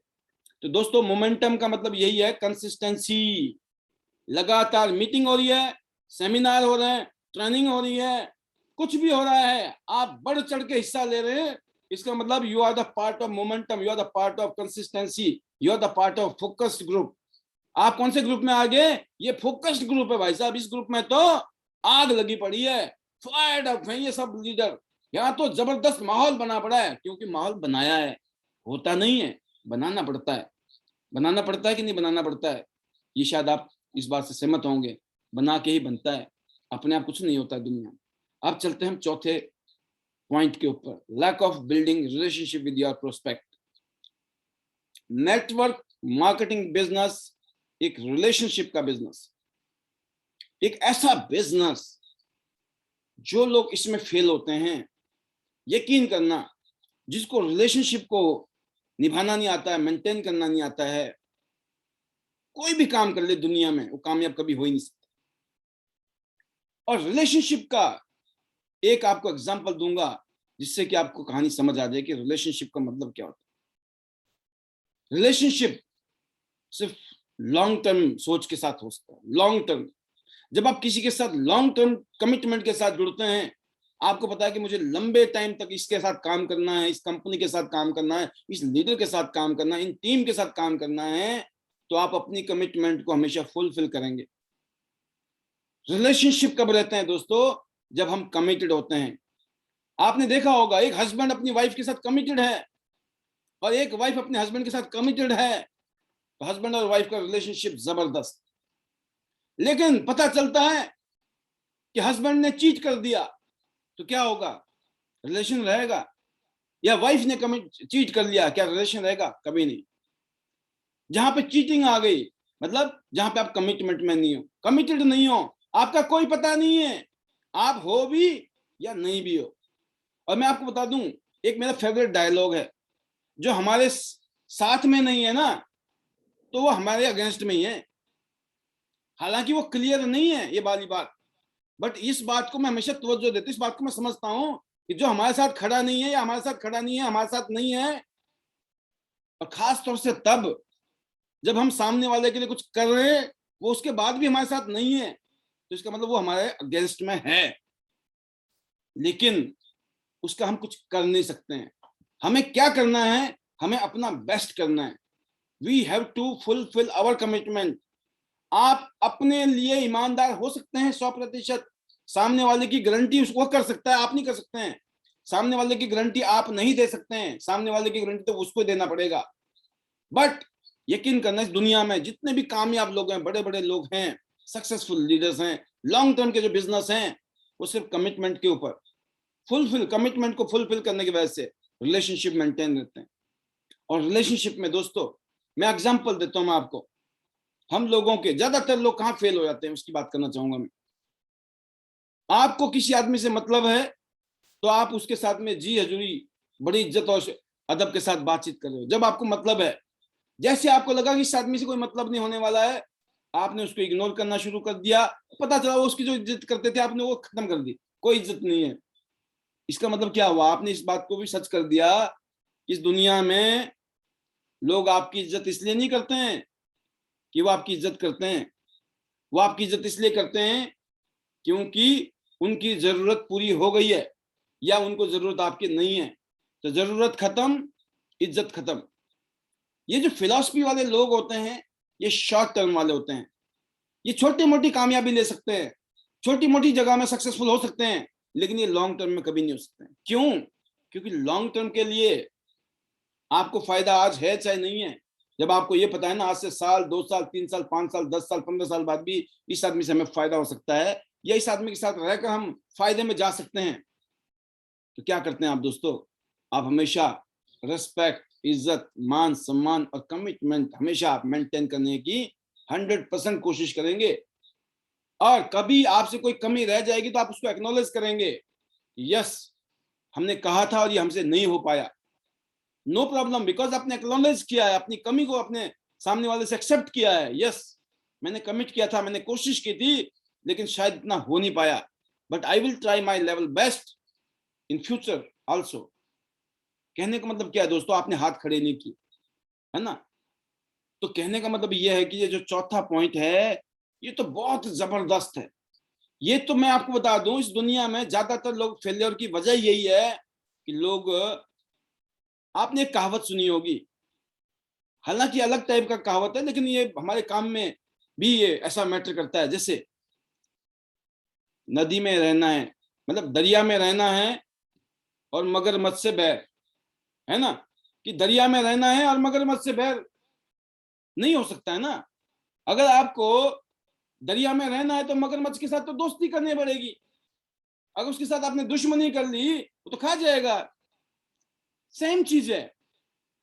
तो दोस्तों, मोमेंटम का मतलब यही है, कंसिस्टेंसी। लगातार मीटिंग हो रही है, सेमिनार हो रहे हैं, ट्रेनिंग हो रही है, कुछ भी हो रहा है, आप बढ़ चढ़ के हिस्सा ले रहे हैं, इसका मतलब you are the part of momentum, you are the part of consistency, you are the part of focused group. आप कौन से ग्रुप में आ गए? ये फोकस्ड ग्रुप है भाई साहब। इस ग्रुप में तो आग लगी पड़ी है, फायर्ड अप है ये सब लीडर। यहाँ तो जबरदस्त माहौल बना पड़ा है, क्योंकि माहौल बनाया है, होता नहीं है, बनाना पड़ता है। बनाना पड़ता है कि नहीं बनाना पड़ता है? ये शायद आप इस बात से सहमत होंगे, बना के ही बनता है, अपने आप कुछ नहीं होता है दुनिया में। अब चलते हैं हम चौथे पॉइंट के ऊपर, lack of building relationship with your prospect. Network marketing business एक रिलेशनशिप का बिजनेस, एक ऐसा बिजनेस जो लोग इसमें फेल होते हैं, यकीन करना, जिसको रिलेशनशिप को निभाना नहीं आता है, मेंटेन करना नहीं आता है, कोई भी काम कर ले दुनिया में, वो कामयाब कभी हो ही नहीं सकता। और रिलेशनशिप का एक आपको एग्जांपल दूंगा, जिससे कि आपको कहानी समझ आ जाए कि रिलेशनशिप का मतलब क्या होता है। रिलेशनशिप सिर्फ लॉन्ग टर्म सोच के साथ हो सकता है, लॉन्ग टर्म। जब आप किसी के साथ लॉन्ग टर्म कमिटमेंट के साथ जुड़ते हैं, आपको पता है कि मुझे लंबे टाइम तक इसके साथ काम करना है, इस कंपनी के साथ काम करना है, इस लीडर के साथ काम करना है, इन टीम के साथ काम करना है, तो आप अपनी कमिटमेंट को हमेशा फुलफिल करेंगे। रिलेशनशिप कब रहते हैं दोस्तों? जब हम कमिटेड होते हैं। आपने देखा होगा, एक हस्बैंड अपनी वाइफ के साथ कमिटेड है और एक वाइफ अपने हस्बैंड के साथ कमिटेड है, तो हस्बैंड और वाइफ का रिलेशनशिप जबरदस्त। लेकिन पता चलता है कि हस्बैंड ने चीट कर दिया, तो क्या होगा? रिलेशन रहेगा? या वाइफ ने चीट कर लिया, क्या रिलेशन रहेगा? कभी नहीं। जहां पे चीटिंग आ गई, मतलब जहां पे आप कमिटमेंट में नहीं हो, कमिटेड नहीं हो, आपका कोई पता नहीं है, आप हो भी या नहीं भी हो। और मैं आपको बता दूं, एक मेरा फेवरेट डायलॉग है, जो हमारे साथ में नहीं है ना, तो वो हमारे अगेंस्ट में ही है। हालांकि वो क्लियर नहीं है ये वाली बात, बट इस बात को मैं हमेशा तवज्जो देता हूं, इस बात को मैं समझता हूं कि जो हमारे साथ खड़ा नहीं है या हमारे साथ खड़ा नहीं है, हमारे साथ नहीं है, और खास तौर से तब जब हम सामने वाले के लिए कुछ कर रहे हैं, वो उसके बाद भी हमारे साथ नहीं है, तो इसका मतलब वो हमारे अगेंस्ट में है, लेकिन उसका हम कुछ कर नहीं सकते हैं। हमें क्या करना है? हमें अपना बेस्ट करना है। We have to fulfil our commitment. आप अपने लिए ईमानदार हो सकते हैं 100%। सामने वाले की गारंटी उसको कर सकता है, आप नहीं कर सकते हैं। सामने वाले की गारंटी आप नहीं दे सकते हैं, सामने वाले की गारंटी तो उसको देना पड़ेगा। बट यकीन करना, इस दुनिया में जितने भी कामयाब लोग हैं, बड़े बड़े लोग हैं, सक्सेसफुल लीडर्स हैं, लॉन्ग टर्म के जो बिजनेस हैं, वो सिर्फ कमिटमेंट के ऊपर कमिटमेंट को फुलफिल करने की वजह से रिलेशनशिप मेंटेन रहते हैं। और रिलेशनशिप में दोस्तों, मैं एग्जांपल देता हूं मैं आपको। हम लोगों के ज्यादातर लोग कहां फेल हो जाते हैं, उसकी बात करना चाहूंगा मैं। आपको किसी आदमी से मतलब है, तो आप उसके साथ में जी हजूरी, बड़ी इज्जत और अदब के साथ बातचीत कर रहे हो। जब आपको मतलब है, जैसे आपको लगा कि इस आदमी से कोई मतलब नहीं होने वाला है, आपने उसको इग्नोर करना शुरू कर दिया। पता चला वो उसकी जो इज्जत करते थे, आपने वो खत्म कर दी, कोई इज्जत नहीं है। इसका मतलब क्या हुआ? आपने इस बात को भी सच कर दिया, इस दुनिया में लोग आपकी इज्जत इसलिए नहीं करते हैं कि वो आपकी इज्जत करते हैं, वो आपकी इज्जत इसलिए करते हैं क्योंकि उनकी जरूरत पूरी हो गई है, या उनको जरूरत आपकी नहीं है। तो जरूरत खत्म, इज्जत खत्म। ये जो फिलॉसफी वाले लोग होते हैं, ये शॉर्ट टर्म वाले होते हैं। ये छोटी मोटी कामयाबी ले सकते हैं, छोटी मोटी जगह में सक्सेसफुल हो सकते हैं, लेकिन ये लॉन्ग टर्म में कभी नहीं हो सकते हैं। क्यों? क्योंकि लॉन्ग टर्म के लिए आपको फायदा आज है चाहे नहीं है। जब आपको ये पता है ना, आज से साल, 2 साल, 3 साल, 5 साल, 10 साल, 15 साल बाद भी इस आदमी से हमें फायदा हो सकता है, या इस आदमी के साथ रहकर हम फायदे में जा सकते हैं, तो क्या करते हैं आप दोस्तों? आप हमेशा रेस्पेक्ट, इज्जत, मान सम्मान और कमिटमेंट हमेशा आप मेंटेन करने की 100% कोशिश करेंगे। और कभी आपसे कोई कमी रह जाएगी तो आप उसको एक्नॉलेज करेंगे, यस हमने कहा था और ये हमसे नहीं हो पाया, नो प्रॉब्लम, बिकॉज आपने एक्नॉलेज किया है, अपनी कमी को अपने सामने वाले से एक्सेप्ट किया है। यस, मैंने कमिट किया था, मैंने कोशिश की थी, लेकिन शायद इतना हो नहीं पाया, but I will try my level best in future also. कहने का मतलब क्या है दोस्तों? आपने हाथ खड़े नहीं किए, है ना? तो कहने का मतलब यह है कि ये जो चौथा पॉइंट है, ये तो बहुत जबरदस्त है। ये तो मैं आपको बता दूं, इस दुनिया में ज्यादातर लोग फेलियर की वजह यही है कि लोग, आपने एक कहावत सुनी होगी, हालांकि अलग टाइप का कहावत है, लेकिन ये हमारे काम में भी ये ऐसा मैटर करता है। जैसे नदी में रहना है, मतलब दरिया में रहना है और मगरमच्छ से बैर, है ना? कि दरिया में रहना है और मगरमच्छ से बैर नहीं हो सकता है ना। अगर आपको दरिया में रहना है तो मगरमच्छ के साथ तो दोस्ती करनी पड़ेगी। अगर उसके साथ आपने दुश्मनी कर ली, वो तो खा जाएगा। सेम चीज है,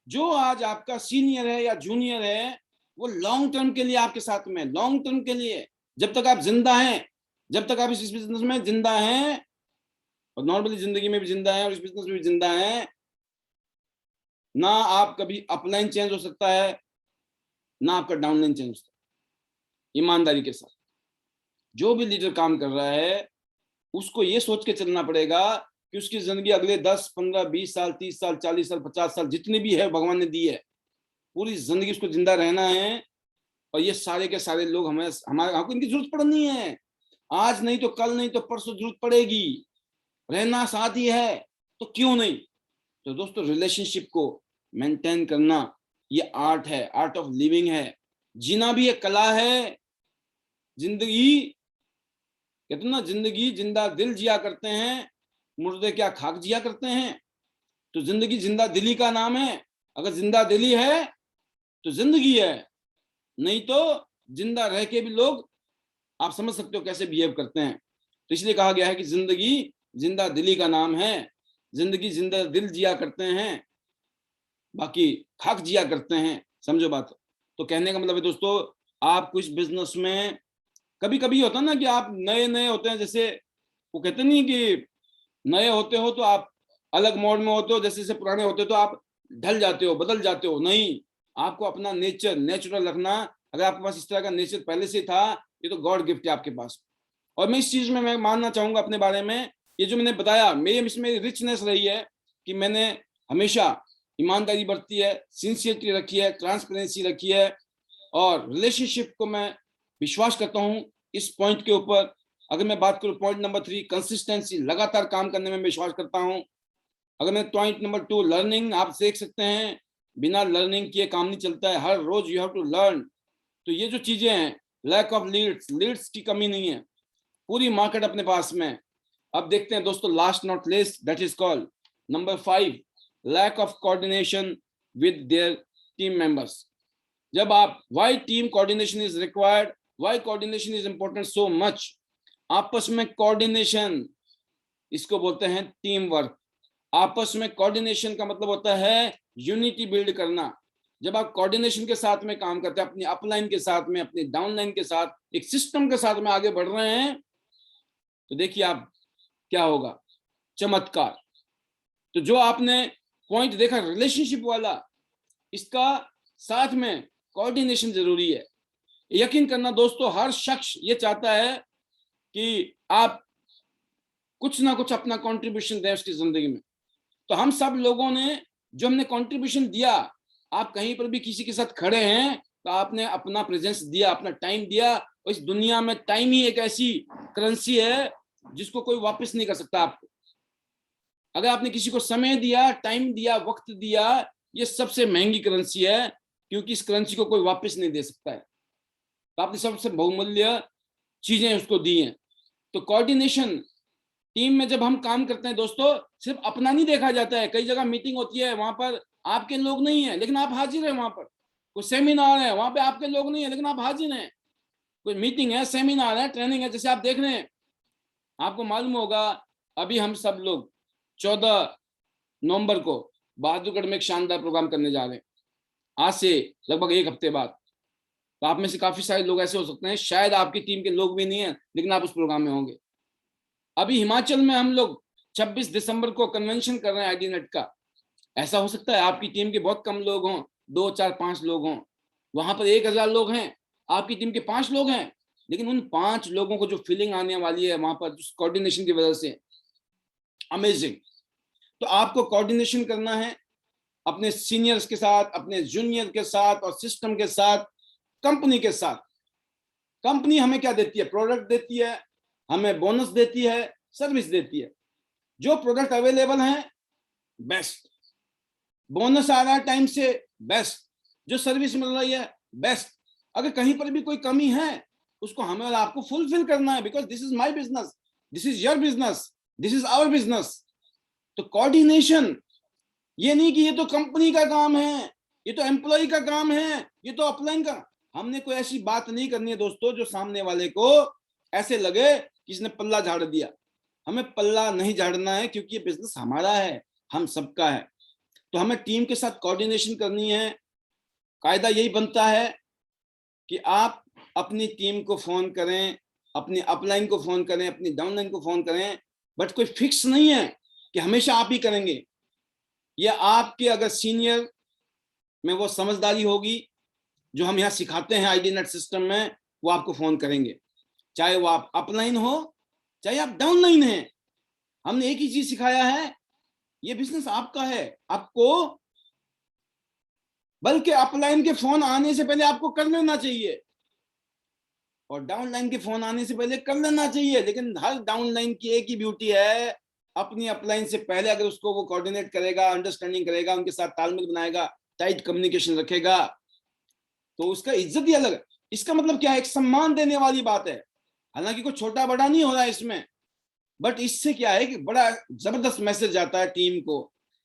जो आज आपका सीनियर है या जूनियर है, वो लॉन्ग टर्म के लिए आपके साथ में, लॉन्ग टर्म के लिए, जब तक आप जिंदा हैं, जब तक आप इस बिजनेस में जिंदा हैं, और नॉर्मली जिंदगी में भी जिंदा है और इस बिजनेस में भी जिंदा है ना, आप कभी अपलाइन चेंज हो सकता है ना आपका डाउनलाइन चेंज हो सकता है। ईमानदारी के साथ जो भी लीडर काम कर रहा है, उसको ये सोच के चलना पड़ेगा कि उसकी जिंदगी अगले 10, 15, 20 साल, 30 साल, 40 साल, 50 साल, जितनी भी है भगवान ने दी है, पूरी जिंदगी उसको जिंदा रहना है। और ये सारे के सारे लोग हमें, हमारे, हमको इनकी जरूरत पड़नी है। आज नहीं तो कल, नहीं तो परसों जरूरत पड़ेगी। रहना साथ ही है तो क्यों नहीं? तो दोस्तों, रिलेशनशिप को मेंटेन करना ये आर्ट है, आर्ट ऑफ लिविंग है। जीना भी एक कला है। जिंदगी, कहते ना, जिंदगी जिंदा दिल जिया करते हैं, मुर्दे क्या खाक जिया करते हैं। तो जिंदगी जिंदा दिली का नाम है। अगर जिंदा दिली है तो जिंदगी है, नहीं तो जिंदा रह के भी लोग, आप समझ सकते हो कैसे बिहेव करते हैं। तो इसलिए कहा गया है कि जिंदगी जिंदा दिली का नाम है। जिंदगी जिंदा दिल जिया करते हैं, बाकी खाक जिया करते हैं। समझो बात। तो कहने का मतलब है दोस्तों, आप कुछ बिजनेस में कभी कभी होता है ना कि आप नए नए होते हैं, जैसे वो कहते नहीं कि नए होते हो तो आप अलग मोड में होते हो, जैसे जैसे पुराने होते हो तो आप ढल जाते हो, बदल जाते हो। नहीं, आपको अपना नेचर नेचुरल रखना। अगर आपके पास इस तरह का नेचर पहले से था, ये तो गॉड गिफ्ट है आपके पास। और मैं इस चीज में मैं मानना चाहूंगा अपने बारे में, ये जो मैंने बताया, मेरी इसमें रिचनेस रही है कि मैंने हमेशा ईमानदारी बरती है, सिंसियरिटी रखी है, ट्रांसपेरेंसी रखी है, और रिलेशनशिप को मैं विश्वास करता हूँ इस पॉइंट के ऊपर। अगर मैं बात करूँ पॉइंट नंबर 3, कंसिस्टेंसी, लगातार काम करने में विश्वास करता हूँ। अगर मैं पॉइंट नंबर 2, लर्निंग, आप देख सकते हैं बिना लर्निंग किए काम नहीं चलता है, हर रोज यू हैव टू लर्न। तो ये जो चीजें हैं, लैक ऑफ लीड्स, लीड्स की कमी नहीं है, पूरी मार्केट अपने पास में। अब देखते हैं दोस्तों, last not least, that is called number 5, lack of coordination with their team members. जब आप, why team coordination is required, why coordination is important so much, आपस में कोऑर्डिनेशन, इसको बोलते हैं टीम वर्क। आपस में कोऑर्डिनेशन का मतलब होता है यूनिटी बिल्ड करना। जब आप कोऑर्डिनेशन के साथ में काम करते हैं, अपनी अपलाइन के साथ में, अपनी डाउनलाइन के साथ, एक सिस्टम के साथ में आगे बढ़ रहे हैं, तो देखिए आप क्या होगा, चमत्कार। तो जो आपने पॉइंट देखा रिलेशनशिप वाला, इसका साथ में कोऑर्डिनेशन जरूरी है। यकीन करना दोस्तों, हर शख्स ये चाहता है कि आप कुछ ना कुछ अपना कंट्रीब्यूशन दें उसकी जिंदगी में। तो हम सब लोगों ने जो हमने कंट्रीब्यूशन दिया, आप कहीं पर भी किसी के साथ खड़े हैं तो आपने अपना प्रेजेंस दिया, अपना टाइम दिया। और इस दुनिया में टाइम ही एक ऐसी करेंसी है जिसको कोई वापस नहीं कर सकता आपको। अगर आपने किसी को समय दिया, टाइम दिया, वक्त दिया, ये सबसे महंगी करेंसी है, क्योंकि इस करेंसी को कोई वापस नहीं दे सकता है। तो आपने सबसे बहुमूल्य चीजें उसको दी हैं। तो कोऑर्डिनेशन, टीम में जब हम काम करते हैं दोस्तों, सिर्फ अपना नहीं देखा जाता है। कई जगह मीटिंग होती है, वहां पर आपके लोग नहीं है लेकिन आप हाजिर हैं। वहां पर कोई सेमिनार है, वहां पे आपके लोग नहीं है लेकिन आप हाजिर हैं। कोई मीटिंग है, सेमिनार है, ट्रेनिंग है, जैसे आप देख रहे हैं, आपको मालूम होगा अभी हम सब लोग 14 नवंबर को बहादुरगढ़ में एक शानदार प्रोग्राम करने जा रहे हैं, आज से लगभग एक हफ्ते बाद। तो आप में से काफी सारे लोग ऐसे हो सकते हैं, शायद आपकी टीम के लोग भी नहीं है लेकिन आप उस प्रोग्राम में होंगे। अभी हिमाचल में हम लोग 26 दिसंबर को कन्वेंशन कर रहे हैं आईडीनेट का। ऐसा हो सकता है आपकी टीम के बहुत कम लोग हों, 2, 4, 5 लोग हों, वहां पर 1000 लोग हैं, आपकी टीम के 5 लोग हैं, लेकिन उन 5 लोगों को जो फीलिंग आने वाली है वहां पर कोऑर्डिनेशन की वजह से, अमेजिंग। तो आपको कोऑर्डिनेशन करना है अपने सीनियर्स के साथ, अपने जूनियर के साथ, और सिस्टम के साथ, कंपनी के साथ। कंपनी हमें क्या देती है? प्रोडक्ट देती है, हमें बोनस देती है, सर्विस देती है। जो प्रोडक्ट अवेलेबल है बेस्ट, बोनस आ रहा है टाइम से बेस्ट, जो सर्विस मिल रही है बेस्ट। अगर कहीं पर भी कोई कमी है उसको हमें और आपको फुलफिल करना है, because this is my business, this is your business, this is our business. तो कोऑर्डिनेशन, ये नहीं कि ये तो कंपनी का काम है, ये तो एम्प्लॉय का काम है, ये तो अपलाइन का। हमने कोई ऐसी बात नहीं करनी है दोस्तों जो सामने वाले को ऐसे लगे कि इसने पल्ला झाड़ दिया। हमें पल्ला नहीं झाड़ना है, क्योंकि ये बिजनेस हमारा है, हम सबका है। तो हमें टीम के साथ कोऑर्डिनेशन करनी है। कायदा यही बनता है कि आप अपनी टीम को फोन करें, अपनी अपलाइन को फोन करें, अपनी डाउनलाइन को फोन करें, बट कोई फिक्स नहीं है कि हमेशा आप ही करेंगे। या आपके अगर सीनियर में वो समझदारी होगी जो हम यहाँ सिखाते हैं आईडीनेट सिस्टम में, वो आपको फोन करेंगे, चाहे वो आप अपलाइन हो चाहे आप डाउनलाइन है। हमने एक ही चीज सिखाया है, ये बिजनेस आपका है, आपको बल्कि अपलाइन के फोन आने से पहले आपको कर लेना चाहिए और डाउनलाइन के फोन आने से पहले कर लेना चाहिए। लेकिन हर डाउनलाइन की एक ही ब्यूटी है, अपनी अपलाइन से पहले अगर उसको वो कोऑर्डिनेट करेगा, अंडरस्टैंडिंग करेगा, उनके साथ तालमेल बनाएगा, टाइट कम्युनिकेशन रखेगा, तो उसका इज्जत ही अलग है। इसका मतलब क्या है? एक सम्मान देने वाली बात है। हालांकि कोई छोटा बड़ा नहीं हो रहा है इसमें, बट इससे क्या है कि बड़ा जबरदस्त मैसेज जाता है टीम को,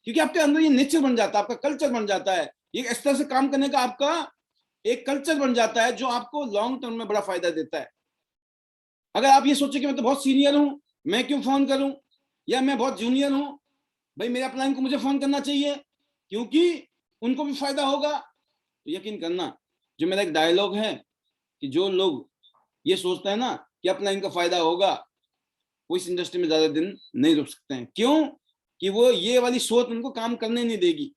क्योंकि आपके अंदर ये नेचर बन जाता है, आपका कल्चर बन जाता है, ये इस तरह से काम करने का आपका एक कल्चर बन जाता है जो आपको लॉन्ग टर्म में बड़ा फायदा देता है। अगर आप ये सोचे कि मैं तो बहुत सीनियर हूं, मैं क्यों फोन करूं, या मैं बहुत जूनियर हूं, भाई मेरे अपलाइन को मुझे फोन करना चाहिए क्योंकि उनको भी फायदा होगा। तो यकीन करना, जो मेरा एक डायलॉग है कि जो लोग ये सोचते हैं ना कि अपलाइन का फायदा होगा, वो इस इंडस्ट्री में ज्यादा दिन नहीं रुक सकते हैं। क्यों? कि वो ये वाली सोच उनको काम करने नहीं देगी।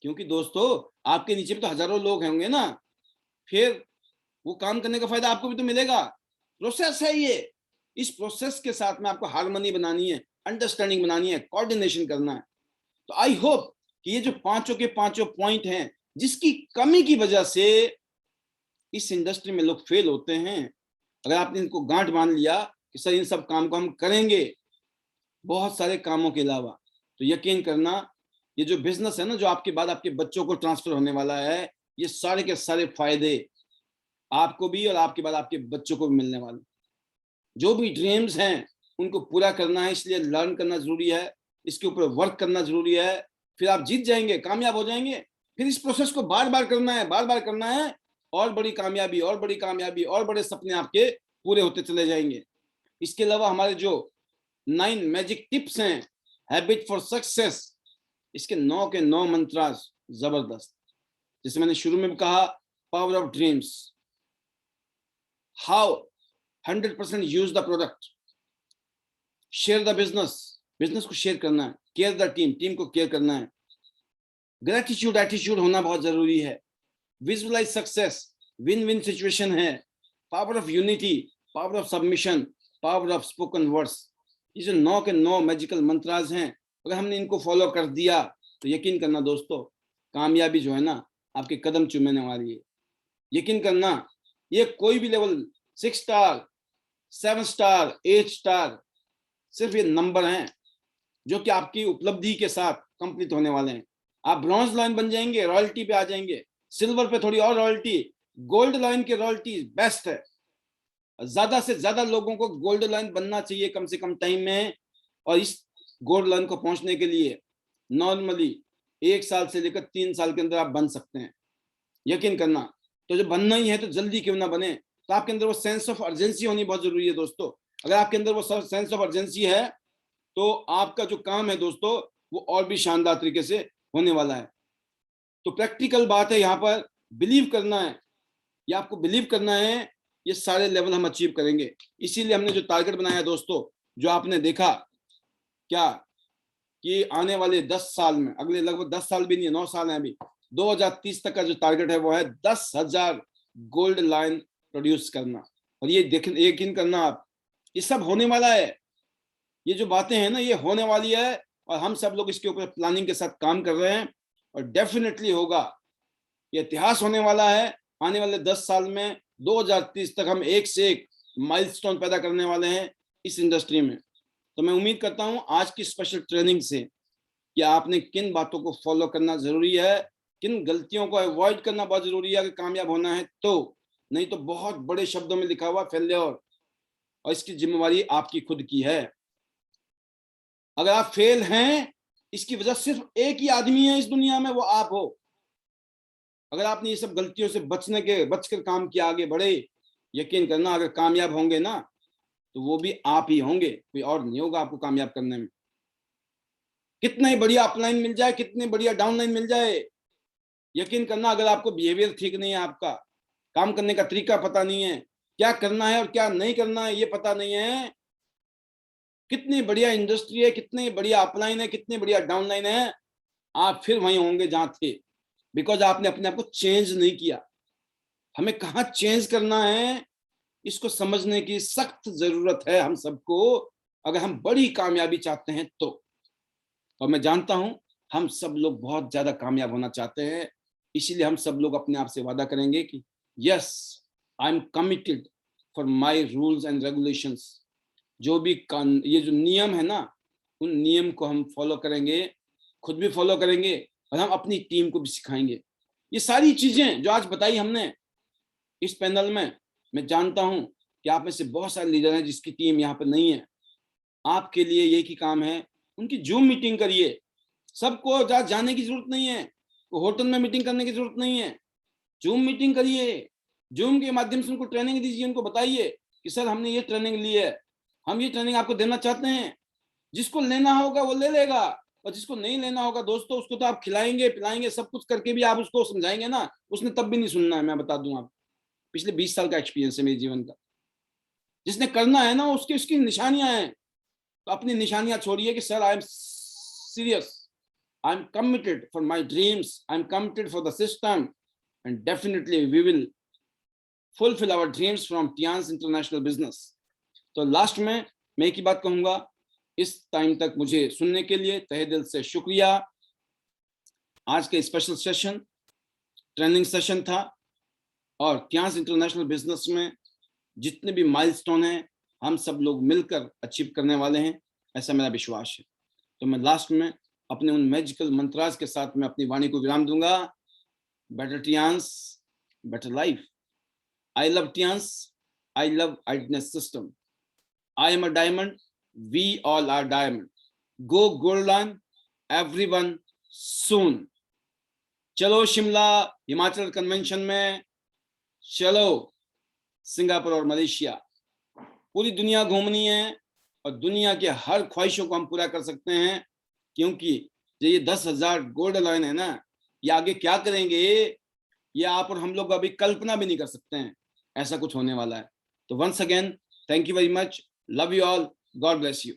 क्योंकि दोस्तों आपके नीचे भी तो हजारों लोग होंगे ना, फिर वो काम करने का फायदा आपको भी तो मिलेगा। प्रोसेस है ये, इस प्रोसेस के साथ में आपको हार्मनी बनानी है, अंडरस्टैंडिंग बनानी है, कोऑर्डिनेशन करना है। तो आई होप कि ये जो पांचों के पांचों पॉइंट हैं जिसकी कमी की वजह से इस इंडस्ट्री में लोग फेल होते हैं, अगर आपने इनको गांठ बांध लिया कि सर इन सब काम को हम करेंगे बहुत सारे कामों के अलावा, तो यकीन करना ये जो बिजनेस है ना, जो आपके बाद आपके बच्चों को ट्रांसफर होने वाला है, ये सारे के सारे फायदे आपको भी और आपके बाद आपके बच्चों को भी मिलने वाले। जो भी ड्रीम्स हैं उनको पूरा करना है, इसलिए लर्न करना जरूरी है, इसके ऊपर वर्क करना जरूरी है, फिर आप जीत जाएंगे, कामयाब हो जाएंगे। फिर इस प्रोसेस को बार बार करना है, बार बार करना है, और बड़ी कामयाबी और बड़ी कामयाबी और बड़े सपने आपके पूरे होते चले जाएंगे। इसके अलावा हमारे जो 9 मैजिक टिप्स हैं हैबिट फॉर सक्सेस, इसके 9 के 9 मंत्रास जबरदस्त। जैसे मैंने शुरू में भी कहा, power of dreams, how 100% use the product, share the business, business को शेयर करना है, केयर द टीम, टीम को केयर करना है, ग्रेटिट्यूड एटीट्यूड होना बहुत जरूरी है, visualise success, win win situation है, power of unity, power of submission, power of spoken words. ये जो 9 के 9 मैजिकल मंत्रास हैं, अगर हमने इनको फॉलो कर दिया तो यकीन करना दोस्तों, कामयाबी जो है ना आपके कदम चूमने वाली है। यकीन करना, ये कोई भी लेवल 6 स्टार, 7 स्टार, 8 स्टार, सिर्फ ये नंबर हैं जो कि आपकी उपलब्धि के साथ कंप्लीट होने वाले हैं। आप ब्रॉन्ज लाइन बन जाएंगे, रॉयल्टी पे आ जाएंगे, सिल्वर पे थोड़ी और रॉयल्टी, गोल्ड लाइन की रॉयल्टी बेस्ट है। ज्यादा से ज्यादा लोगों को गोल्ड लाइन बनना चाहिए कम से कम टाइम में, और इस गोल्ड लाइन को पहुंचने के लिए नॉर्मली 1 साल से लेकर 3 साल के अंदर आप बन सकते हैं। यकीन करना, तो जब बनना ही है तो जल्दी क्यों ना बने, तो आपके अंदर वो सेंस ऑफ अर्जेंसी होनी बहुत जरूरी है दोस्तों। अगर आपके अंदर वो सेंस ऑफ अर्जेंसी है तो आपका जो काम है दोस्तों वो और भी शानदार तरीके से होने वाला है। तो प्रैक्टिकल बात है, यहाँ पर बिलीव करना है, या आपको बिलीव करना है ये सारे लेवल हम अचीव करेंगे। इसीलिए हमने जो टारगेट बनाया दोस्तों, जो आपने देखा क्या कि आने वाले 10 साल में, अगले लगभग 10 साल भी नहीं है, 9 साल है अभी, 2030 तक का जो टारगेट है वो है 10,000 गोल्ड लाइन प्रोड्यूस करना। और ये यकीन करना आप, ये सब होने वाला है, ये जो बातें हैं ना ये होने वाली है, और हम सब लोग इसके ऊपर प्लानिंग के साथ काम कर रहे हैं, और डेफिनेटली होगा, ये इतिहास होने वाला है। आने वाले 10 साल में 2030 तक हम एक से एक माइलस्टोन पैदा करने वाले हैं इस इंडस्ट्री में। तो मैं उम्मीद करता हूं आज की स्पेशल ट्रेनिंग से कि आपने किन बातों को फॉलो करना जरूरी है, किन गलतियों को अवॉइड करना बहुत जरूरी है अगर कामयाब होना है तो, नहीं तो बहुत बड़े शब्दों में लिखा हुआ फेलियर, और इसकी जिम्मेवारी आपकी खुद की है। अगर आप फेल हैं, इसकी वजह सिर्फ एक ही आदमी है इस दुनिया में, वो आप हो। अगर आपने ये सब गलतियों से बचकर काम किया, आगे बढ़े, यकीन करना अगर कामयाब होंगे ना तो वो भी आप ही होंगे, कोई और नहीं होगा आपको कामयाब करने में। कितना ही बढ़िया अपलाइन मिल जाए, कितनी बढ़िया डाउनलाइन मिल जाए, यकीन करना अगर आपको बिहेवियर ठीक नहीं है, आपका काम करने का तरीका पता नहीं है, क्या करना है और क्या नहीं करना है ये पता नहीं है, कितनी बढ़िया इंडस्ट्री है, कितनी बढ़िया अपलाइन है, कितनी बढ़िया डाउनलाइन है, आप फिर वहीं होंगे जहां थे, बिकॉज आपने अपने आप को चेंज नहीं किया। हमें कहाँ चेंज करना है इसको समझने की सख्त जरूरत है हम सबको, अगर हम बड़ी कामयाबी चाहते हैं तो। और मैं जानता हूं हम सब लोग बहुत ज्यादा कामयाब होना चाहते हैं, इसीलिए हम सब लोग अपने आप से वादा करेंगे कि yes, I am committed for my rules and regulations. जो भी ये जो नियम है ना, उन नियम को हम फॉलो करेंगे, खुद भी फॉलो करेंगे, और हम अपनी टीम को भी सिखाएंगे। ये सारी चीजें जो आज बताई हमने इस पैनल में, मैं जानता हूं कि आप में से बहुत सारे लीडर हैं जिसकी टीम यहाँ पर नहीं है। आपके लिए यही की काम है, उनकी जूम मीटिंग करिए, सबको जाने की जरूरत नहीं है, होटल में मीटिंग करने की जरूरत नहीं है, जूम मीटिंग करिए, जूम के माध्यम से उनको ट्रेनिंग दीजिए, उनको बताइए कि सर हमने ये ट्रेनिंग ली है, हम ये ट्रेनिंग आपको देना चाहते हैं। जिसको लेना होगा वो ले लेगा, और जिसको नहीं लेना होगा दोस्तों उसको तो आप खिलाएंगे पिलाएंगे सब कुछ करके भी आप उसको समझाएंगे ना, उसने तब भी नहीं सुनना है। मैं बता दूं, आप पिछले 20 साल का एक्सपीरियंस है मेरे जीवन का। जिसने करना है ना उसकी उसकी निशानियां हैं, तो अपनी निशानियां छोड़िए कि sir I am serious. I'm committed for my dreams. I'm committed for the system, and definitely we will fulfill our dreams from Tian's International Business. तो लास्ट में मैं एक ही बात कहूंगा, इस टाइम तक मुझे सुनने के लिए तहे दिल से शुक्रिया। आज के स्पेशल सेशन ट्रेनिंग सेशन था, और टियांस इंटरनेशनल बिजनेस में जितने भी माइलस्टोन हैं हम सब लोग मिलकर अचीव करने वाले हैं, ऐसा मेरा विश्वास है। तो मैं लास्ट में अपने उन मैजिकल मंत्रास के साथ मैं अपनी वाणी को विराम दूंगा। Better Tiens, better life. I love Tians. I love Idealness System. I am a diamond. We all are diamond. Go Goldline, everyone soon. चलो शिमला हिमाचल कन्वेंशन में, चलो सिंगापुर और मलेशिया, पूरी दुनिया घूमनी है और दुनिया के हर ख्वाहिशों को हम पूरा कर सकते हैं, क्योंकि ये 10,000 गोल्ड लॉइन है ना, ये आगे क्या करेंगे ये आप और हम लोग अभी कल्पना भी नहीं कर सकते हैं, ऐसा कुछ होने वाला है। तो once again thank you very much, love you all, God bless you.